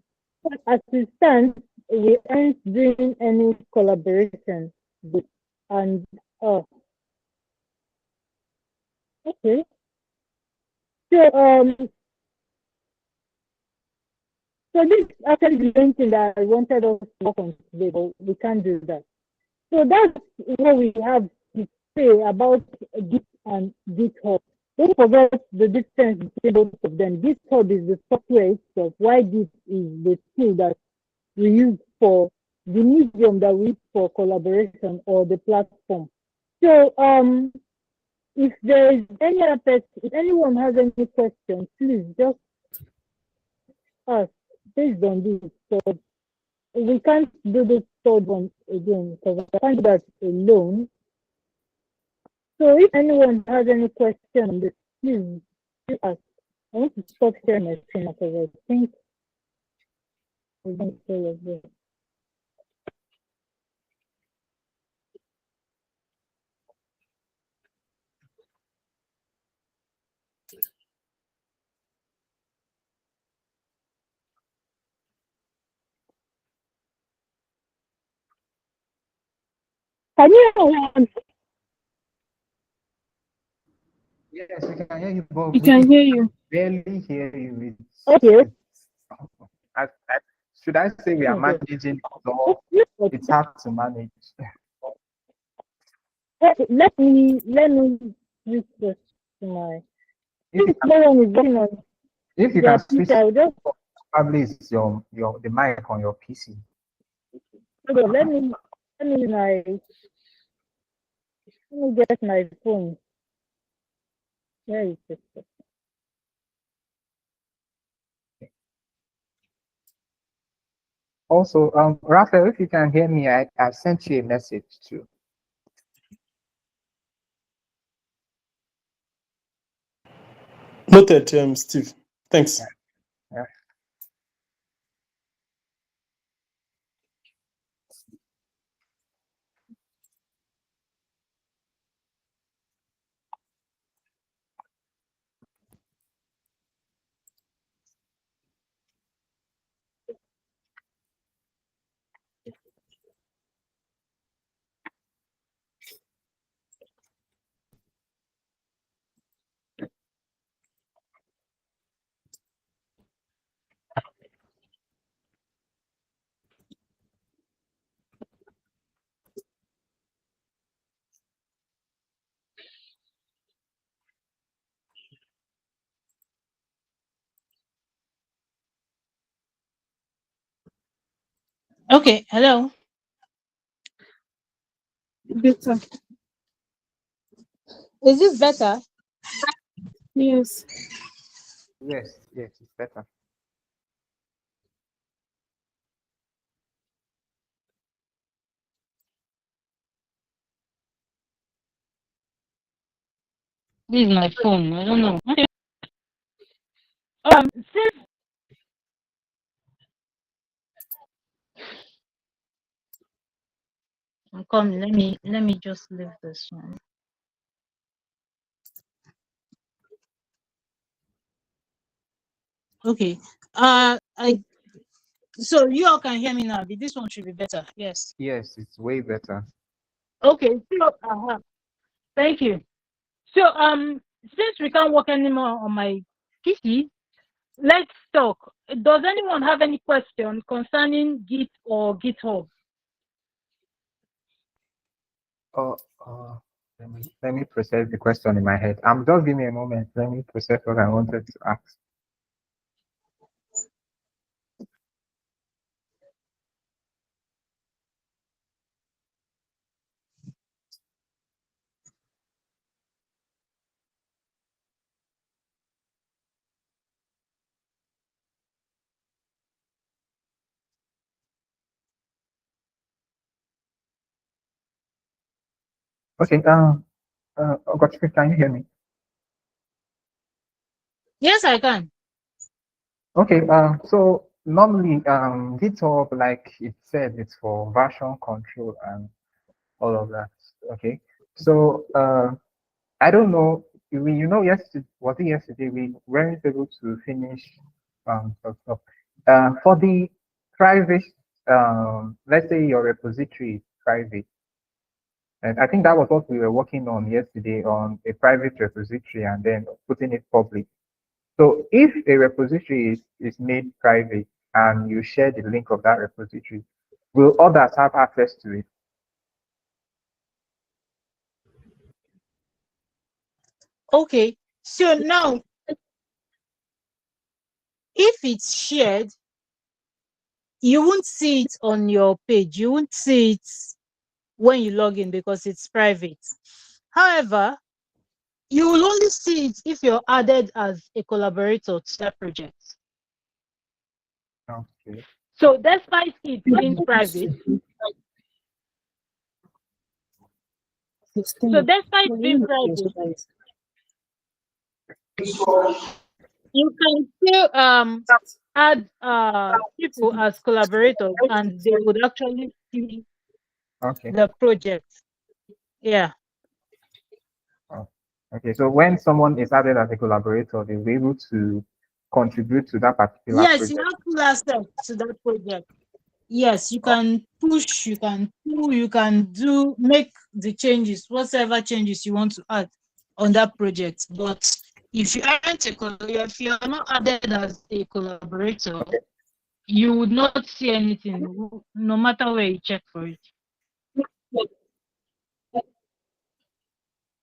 Speaker 2: As it stands, we aren't doing any collaboration with, and okay. So so this is actually the main thing that I wanted us to work on today, but we can't do that. So that's what we have to say about Git and GitHub. Don't forget the difference between both of them. GitHub is the software itself, while Git is the tool that we use for the medium that we use for collaboration or the platform. So if there is any other person, if anyone has any questions, please just ask based on this. So we can't do this third one again because I can't do that alone. So if anyone has any question on this, please ask. I want to stop sharing my screen because I think we're going to say like this. Can you hear?
Speaker 7: Yes, we can hear you, but
Speaker 4: We can hear you.
Speaker 7: barely hear you.
Speaker 2: Okay.
Speaker 7: Should I say we are
Speaker 2: Okay.
Speaker 7: managing it, or it's hard to manage?
Speaker 2: Let me use this to my. If no one is working on
Speaker 7: If you
Speaker 2: their
Speaker 7: can switch,
Speaker 2: PC, I will just
Speaker 7: probably it's the mic on your PC.
Speaker 2: okay, let me get my phone. Where is it?
Speaker 7: Also, Raphael, if you can hear me, I sent you a message too.
Speaker 5: Noted, Steve. Thanks.
Speaker 7: Yeah.
Speaker 8: Okay, hello.
Speaker 4: Better.
Speaker 8: Is this better?
Speaker 4: Yes.
Speaker 7: Yes, it's better.
Speaker 8: This is my phone. I don't know. Okay. Since I'm coming, let me just leave this one. Okay. So you all can hear me now. This one should be better. Yes.
Speaker 7: Yes, it's way better.
Speaker 8: Okay. So thank you. So since we can't work anymore on my PC, let's talk. Does anyone have any question concerning Git or GitHub?
Speaker 7: Let me process the question in my head. Just give me a moment. Let me process what I wanted to ask. Okay. Ogochukwu, can you hear me?
Speaker 8: Yes, I can.
Speaker 7: Okay. So normally, GitHub, like it said, it's for version control and all of that. Okay. So I don't know. Yesterday was it yesterday? We weren't able to finish some stuff. For the private, let's say your repository is private, and I think that was what we were working on yesterday on a private repository and then putting it public. So if a repository is made private and you share the link of that repository, will others have access to it?
Speaker 8: Okay, so now if it's shared, you won't see it on your page. You won't see it when you log in because it's private. However, you will only see it if you're added as a collaborator to that project.
Speaker 7: Okay.
Speaker 8: So despite it being private, you can still add people as collaborators and they would actually see the project. Yeah.
Speaker 7: Oh, okay. So when someone is added as a collaborator, they'll be able to contribute to that particular
Speaker 8: Yes,
Speaker 7: project.
Speaker 8: you have full access to that project. Yes, you can push, you can pull, you can make the changes, whatever changes you want to add on that project. But if you if you are not added as a collaborator, you would not see anything, no matter where you check for it.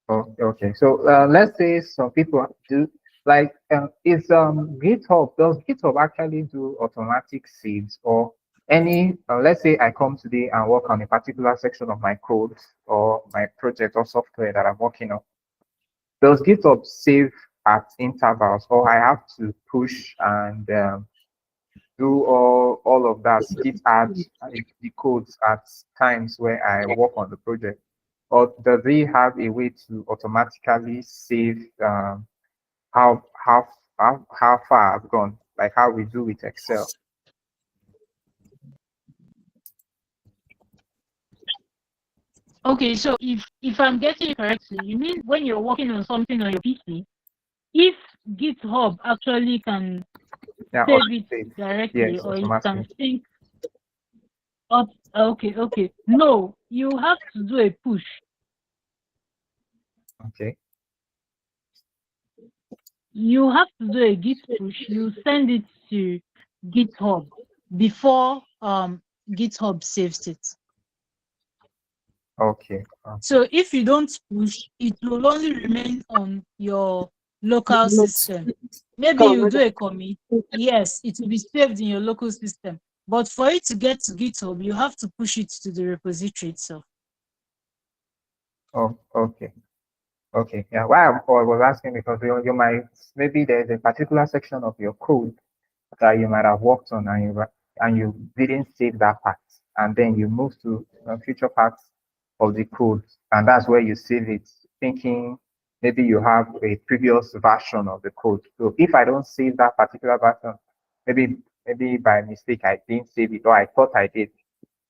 Speaker 7: Oh, okay. So let's say some people do like does GitHub actually do automatic saves or any let's say I come today and work on a particular section of my code or my project or software that I'm working on. Does GitHub save at intervals or I have to push and do all of that, git add the codes at times where I work on the project? Or does he have a way to automatically save how far I've gone, like how we do with Excel?
Speaker 8: Okay, so if I'm getting it correctly, you mean when you're working on something on your PC, if GitHub actually can save it directly, or it can sync up? Okay. No, you have to do a push.
Speaker 7: Okay.
Speaker 8: You have to do a Git push. You send it to GitHub before GitHub saves it.
Speaker 7: Okay.
Speaker 8: So if you don't push, it will only remain on your local system. Maybe you do a commit. Yes, it will be saved in your local system. But for it to get to GitHub, you have to push it to the repository itself.
Speaker 7: Oh, okay. Okay. Yeah. Why I was asking because you might maybe there's a particular section of your code that you might have worked on and you didn't save that part, and then you move to future parts of the code, and that's where you save it, thinking maybe you have a previous version of the code. So if I don't save that particular version, maybe by mistake I didn't save it, or I thought I did,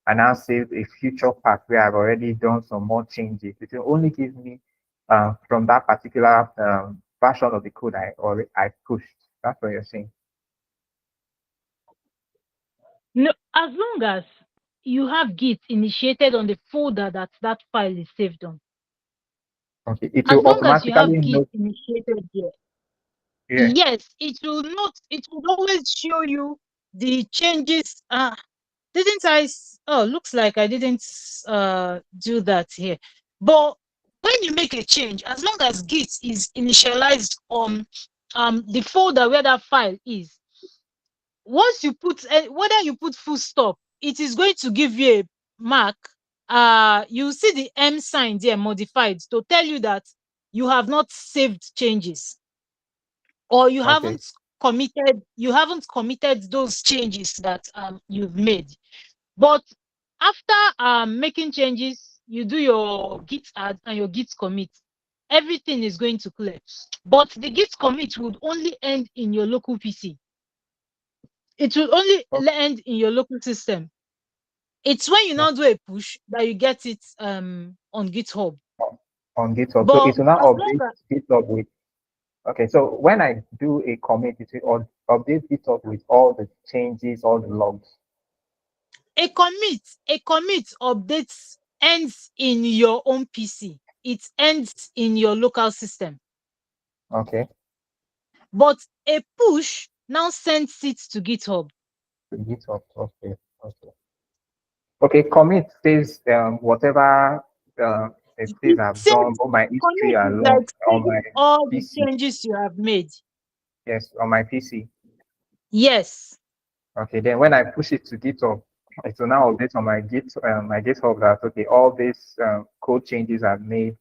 Speaker 7: and now save a future part where I've already done some more changes. It will only give me from that particular version of the code I pushed. That's what you're saying.
Speaker 8: No, as long as you have Git initiated on the folder that file is saved on.
Speaker 7: Okay, it
Speaker 8: as
Speaker 7: will
Speaker 8: long as you have
Speaker 7: automatically
Speaker 8: Git initiated there.
Speaker 7: Yeah.
Speaker 8: Yes, it will always show you the changes. Didn't I? Oh, looks like I didn't do that here. But when you make a change, as long as Git is initialized on the folder where that file is, once you put whether you put full stop, it is going to give you a mark. You see the M sign there modified to tell you that you have not saved changes, or you haven't committed those changes that you've made. But after making changes, you do your git add and your git commit, everything is going to clear. But the git commit would only end in your local PC. It will only end in your local system. It's when you now do a push that you get it on GitHub.
Speaker 7: on GitHub. So
Speaker 2: But
Speaker 7: it will now
Speaker 2: as long
Speaker 7: update
Speaker 2: as
Speaker 7: GitHub with. Okay, so when I do a commit, it will update GitHub with all the changes, all the logs.
Speaker 8: a commit updates ends in your own PC. It ends in your local system.
Speaker 7: Okay.
Speaker 8: But a push now sends it to GitHub.
Speaker 7: To GitHub. Okay. Okay. Okay. Commit says whatever it says I've done, all my history
Speaker 8: Commit is
Speaker 7: and log
Speaker 8: like
Speaker 7: on
Speaker 8: saying
Speaker 7: my
Speaker 8: all the
Speaker 7: PC.
Speaker 8: changes you have made.
Speaker 7: Yes, on my PC.
Speaker 8: Yes.
Speaker 7: Okay. Then when I push it to GitHub, it will now update on my GitHub that okay, all these code changes I've made.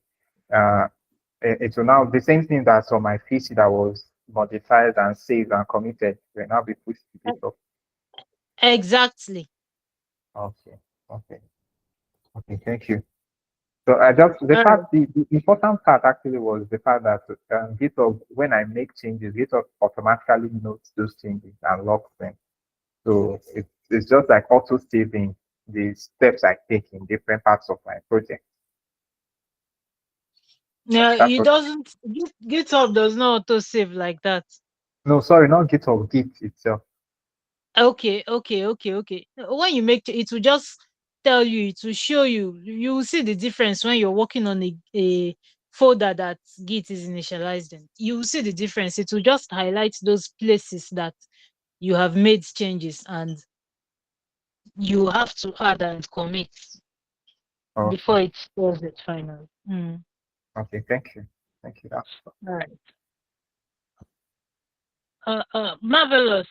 Speaker 7: It will now the same thing that's on my PC that was modified and saved and committed will now be pushed to GitHub.
Speaker 8: Exactly.
Speaker 7: Okay. Okay. Okay. Thank you. So I just the important part actually was the fact that GitHub, when I make changes, GitHub automatically notes those changes and logs them. So it's just like auto saving the steps I take in different parts of my project.
Speaker 8: No,
Speaker 7: That's
Speaker 8: it
Speaker 7: what.
Speaker 8: doesn't. GitHub does not auto save like that.
Speaker 7: No, sorry, not GitHub, Git itself.
Speaker 8: Okay. When you make it will just tell you, it will show you. You will see the difference when you're working on a folder that Git is initialized in. You will see the difference. It will just highlight those places that you have made changes and you have to add and commit
Speaker 7: Okay.
Speaker 8: before it does it finally.
Speaker 7: Okay, thank you. Thank you. That's
Speaker 8: All right. Marvelous.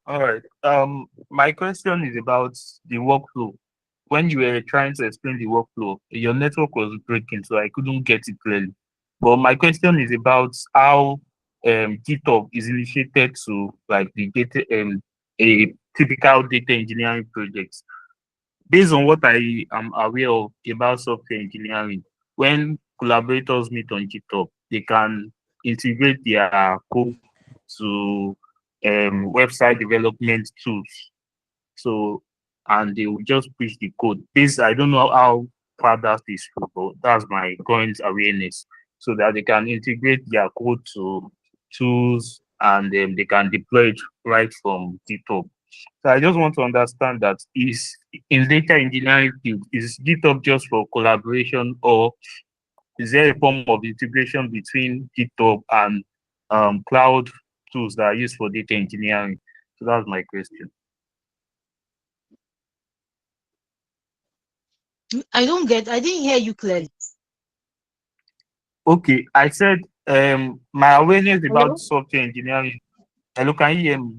Speaker 1: All right. My question is about the workflow. When you were trying to explain the workflow, your network was breaking, so I couldn't get it clearly. But my question is about how GitHub is initiated to like the data a typical data engineering project. Based on what I am aware of about software engineering, when collaborators meet on GitHub, they can integrate their code to website development tools. So, and they will just push the code. This, I don't know how far that is true, but that's my current awareness. So that they can integrate their code to tools and they can deploy it right from GitHub. So I just want to understand that is in data engineering field, is GitHub just for collaboration or is there a form of integration between GitHub and cloud tools that are used for data engineering? So that's my question.
Speaker 8: I didn't hear you clearly.
Speaker 1: Okay, I said my awareness
Speaker 8: Hello?
Speaker 1: about software engineering. Hello, can you hear me?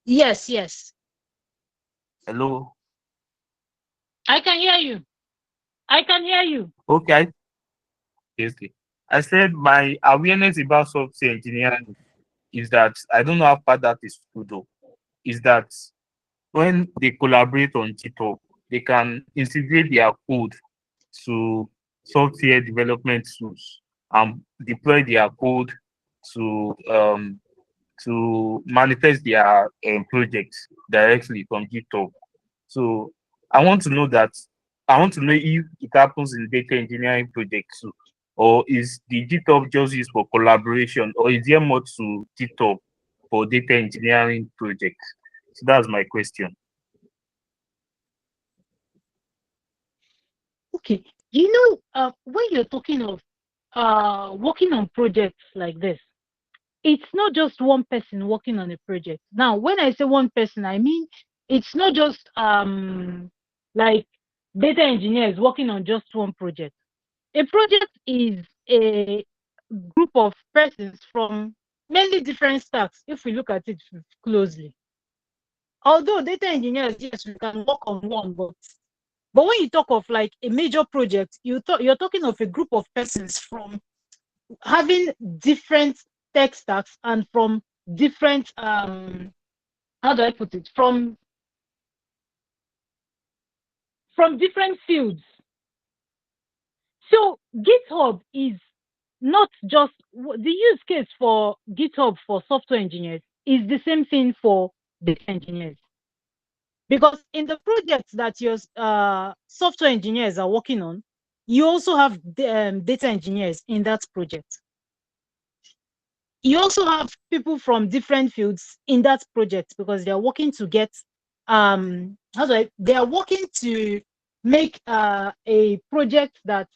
Speaker 8: Yes.
Speaker 1: Hello.
Speaker 8: I can hear you.
Speaker 1: Okay, okay. I said my awareness about software engineering is that I don't know how far that is true though. Is that when they collaborate on GitHub, they can integrate their code to software development tools and deploy their code to manifest their projects directly from GitHub. So I want to know that I want to know if it happens in data engineering projects too, or is the GitHub just used for collaboration, or is there more to GitHub for data engineering projects? So that's my question.
Speaker 8: Okay. When you're talking of working on projects like this, it's not just one person working on a project. Now, when I say one person, I mean it's not just like data engineers working on just one project. A project is a group of persons from many different stacks if we look at it closely. Although data engineers, yes, we can work on one, but when you talk of like a major project, you're talking of a group of persons from having different tech stacks and from different how do I put it, from different fields. So GitHub is not just the use case for GitHub for software engineers is the same thing for data engineers, Because in the projects that your software engineers are working on, you also have data engineers in that project. You also have people from different fields in that project because they are working to get they are working to make a project that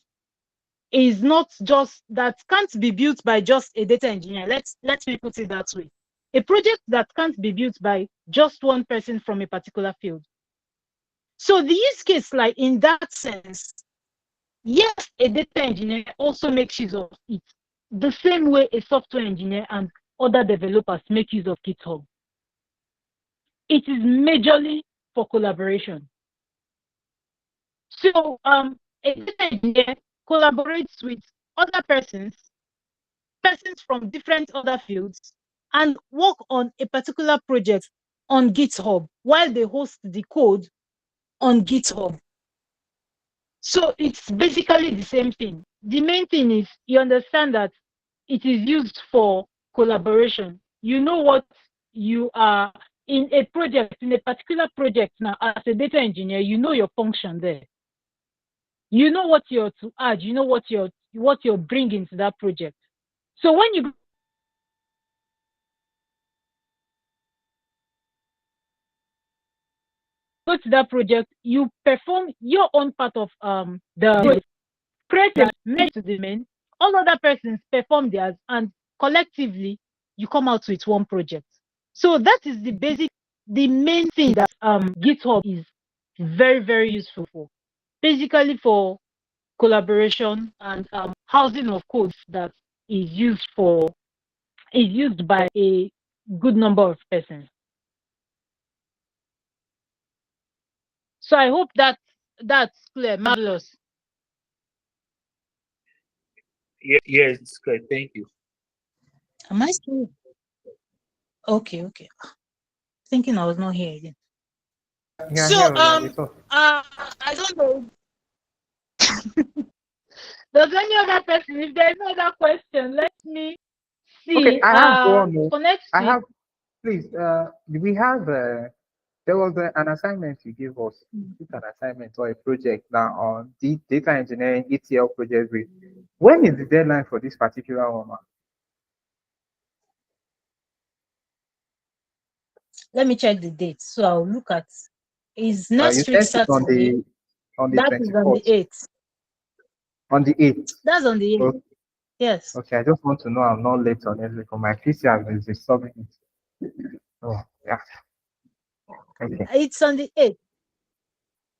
Speaker 8: is not just, that can't be built by just a data engineer. Let me put it that way. A project that can't be built by just one person from a particular field. So the use case, like in that sense, yes, a data engineer also makes use of it the same way a software engineer and other developers make use of GitHub. It is majorly for collaboration. So a data engineer collaborates with other persons from different other fields, and work on a particular project on GitHub while they host the code on GitHub. So it's basically the same thing. The main thing is you understand that it is used for collaboration. You know what you are in a project, in a particular project now, as a data engineer, you know your function there. You know what you're to add, you know what you're bringing to that project. So when you go to that project, you perform your own part of the create a to the main, all other persons perform theirs, and collectively you come out with one project. So that is the main thing that GitHub is very, very useful for. Basically for collaboration and housing of codes that is used by a good number of persons. So I hope that that's clear. Marvelous.
Speaker 1: Yes, it's great. Thank you.
Speaker 8: Am I still? Okay. Thinking I was not here again.
Speaker 7: Yeah,
Speaker 8: So
Speaker 7: yeah,
Speaker 8: I don't know. Does any other person? If there is no other question, let me see.
Speaker 7: Okay, I have one.
Speaker 8: Connect.
Speaker 7: I have, please. We have. There was an assignment you gave us. It's an assignment or a project now on the data engineering ETL project. When is the deadline for this particular one?
Speaker 8: Let me check the date. So I'll look at. Is next
Speaker 7: You
Speaker 8: week
Speaker 7: sent it
Speaker 8: Saturday?
Speaker 7: on the
Speaker 8: That is on the 8th.
Speaker 7: On the 8th.
Speaker 8: That's on the 8th.
Speaker 7: Okay.
Speaker 8: Yes.
Speaker 7: Okay, I just want to know I'm not late on everything. For my PC has been disturbing it. Oh, yeah. Okay.
Speaker 8: It's on the 8th.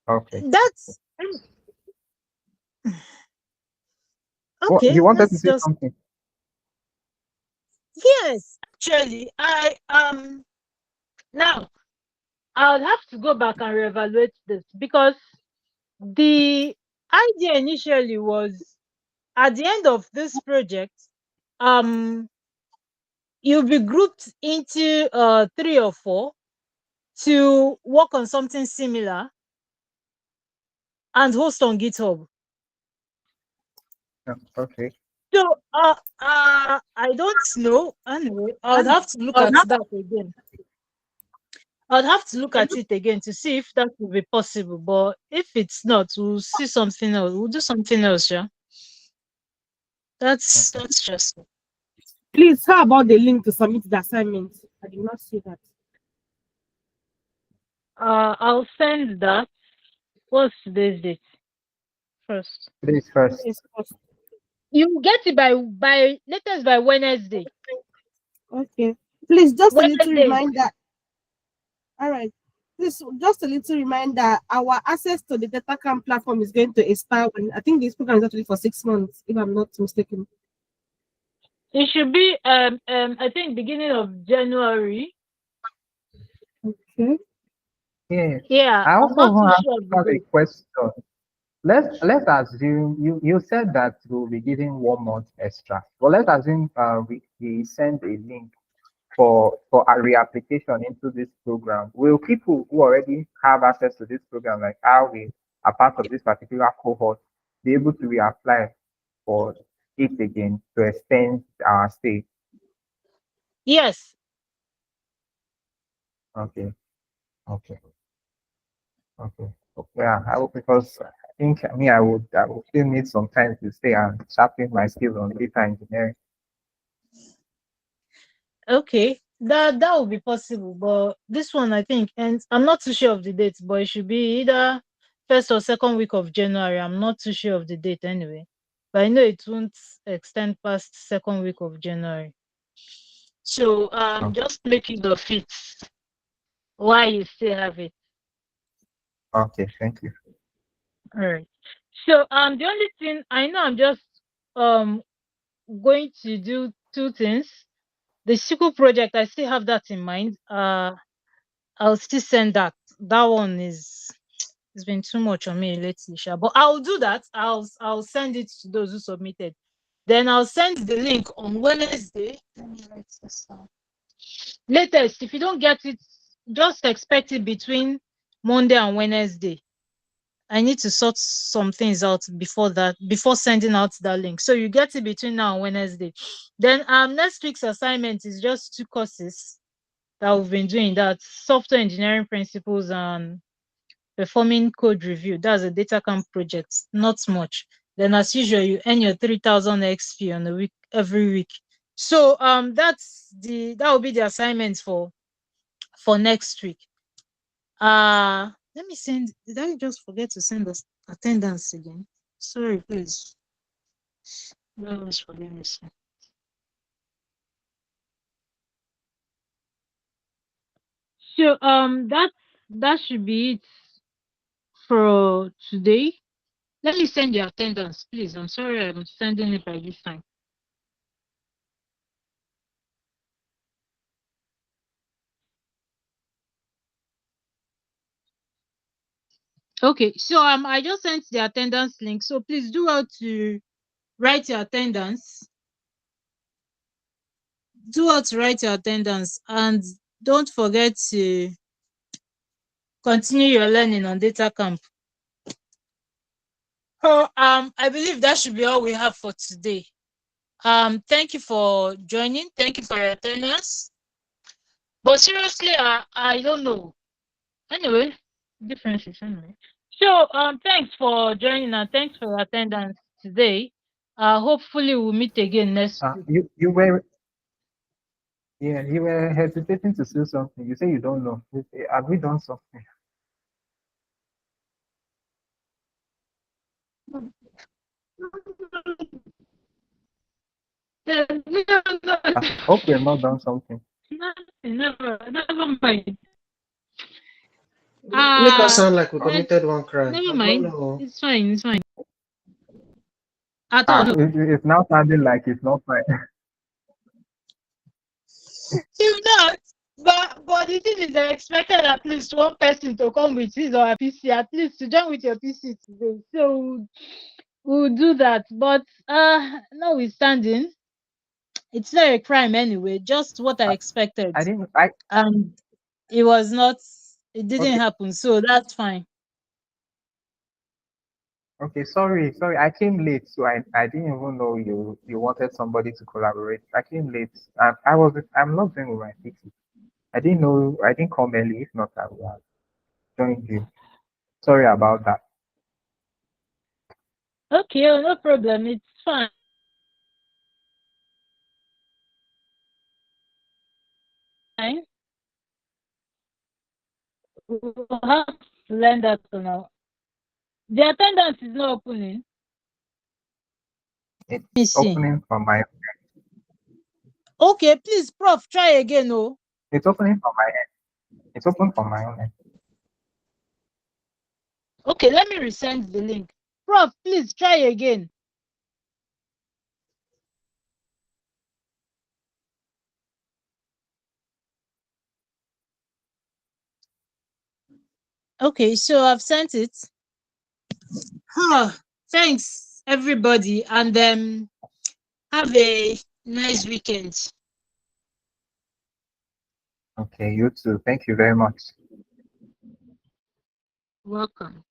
Speaker 7: Okay.
Speaker 8: That's okay.
Speaker 7: You wanted to say something?
Speaker 8: Yes, actually, now I'll have to go back and reevaluate this, because the idea initially was, at the end of this project, you'll be grouped into 3 or 4 to work on something similar and host on GitHub.
Speaker 7: Okay.
Speaker 8: So I don't know. Anyway, I would have to look at that again. I'd have to look at it again to see if that will be possible. But if it's not, we'll see something else. We'll do something else, yeah. That's just.
Speaker 4: Please, how about the link to submit the assignment? I did not see that.
Speaker 8: I'll send that. What's today's date? First.
Speaker 7: Today's first.
Speaker 8: You get it by latest by Wednesday.
Speaker 4: Okay. Please, just
Speaker 8: Wednesday.
Speaker 4: a little reminder. All right. Please, just a little reminder. Our access to the DataCamp platform is going to expire when, I think this program is actually for 6 months, if I'm not mistaken.
Speaker 8: It should be I think beginning of January.
Speaker 4: Okay.
Speaker 8: Yeah.
Speaker 7: I also have a question. Let's assume you said that we'll be giving 1 month extra. Well, let's assume we send a link for a reapplication into this program. Will people who already have access to this program, like how we are part of this particular cohort, be able to reapply for it again to extend our stay?
Speaker 8: Yes.
Speaker 7: Okay. Okay. Yeah, because I think I would still need some time to stay and sharpen my skills on data engineering.
Speaker 8: Okay, that would be possible, but this one I think, and I'm not too sure of the date, but it should be either first or second week of January. I'm not too sure of the date anyway, but I know it won't extend past second week of January. So just make use of it while you still have it.
Speaker 7: Okay, thank you.
Speaker 8: All right. So the only thing I know, I'm just going to do two things. The SQL project, I still have that in mind. I'll still send that. That one is, it's been too much on me lately, Sha. But I'll do that. I'll send it to those who submitted. Then I'll send the link on Wednesday. Let me write this down. Latest, if you don't get it, just expect it between Monday and Wednesday. I need to sort some things out before that, before sending out that link. So you get it between now and Wednesday. Then next week's assignment is just 2 courses that we've been doing. That software engineering principles and performing code review. That's a DataCamp project, not much. Then as usual, you earn your 3,000 XP on a week every week. So that will be the assignment for next week. Let me send. Did I just forget to send us attendance again? Sorry, please. Always forget me. So that should be it for today. Let me send the attendance, please. I'm sorry I'm sending it by this time. Okay, so I just sent the attendance link. So please do well to write your attendance. Do well to write your attendance, and don't forget to continue your learning on DataCamp. So I believe that should be all we have for today. Thank you for joining. Thank you for your attendance. But seriously, I don't know. Anyway, differences anyway. So thanks for joining and thanks for your attendance today. Hopefully we'll meet again next week.
Speaker 7: You were hesitating to say something. You say you don't know. Have we done something? I hope we have not done something.
Speaker 8: Never mind.
Speaker 6: Make us sound like we committed one crime.
Speaker 8: Never
Speaker 6: I don't
Speaker 8: mind.
Speaker 6: know.
Speaker 8: It's fine. It's fine. At all.
Speaker 7: It's now sounding like it's not fine.
Speaker 8: If not, but the thing is, I expected at least one person to come with his or her PC, at least to join with your PC today. So we'll do that. But notwithstanding, it's not a crime anyway. Just what I expected. And it was not. It didn't happen. So that's fine.
Speaker 7: Okay, sorry. I came late, so I didn't even know you wanted somebody to collaborate. I came late. I'm not doing with my PC. I didn't know. I didn't come early. If not, I would have joined you. Sorry about that.
Speaker 8: Okay, no problem. It's fine. We'll have to learn that now. The attendance is not opening.
Speaker 7: It's opening from my end.
Speaker 8: Okay, please, Prof, try again. Oh.
Speaker 7: It's opening from my end. It's open from my own end.
Speaker 8: Okay, let me resend the link. Prof, please try again. Okay, so I've sent it. Thanks, everybody, and have a nice weekend.
Speaker 7: Okay, you too. Thank you very much.
Speaker 8: Welcome.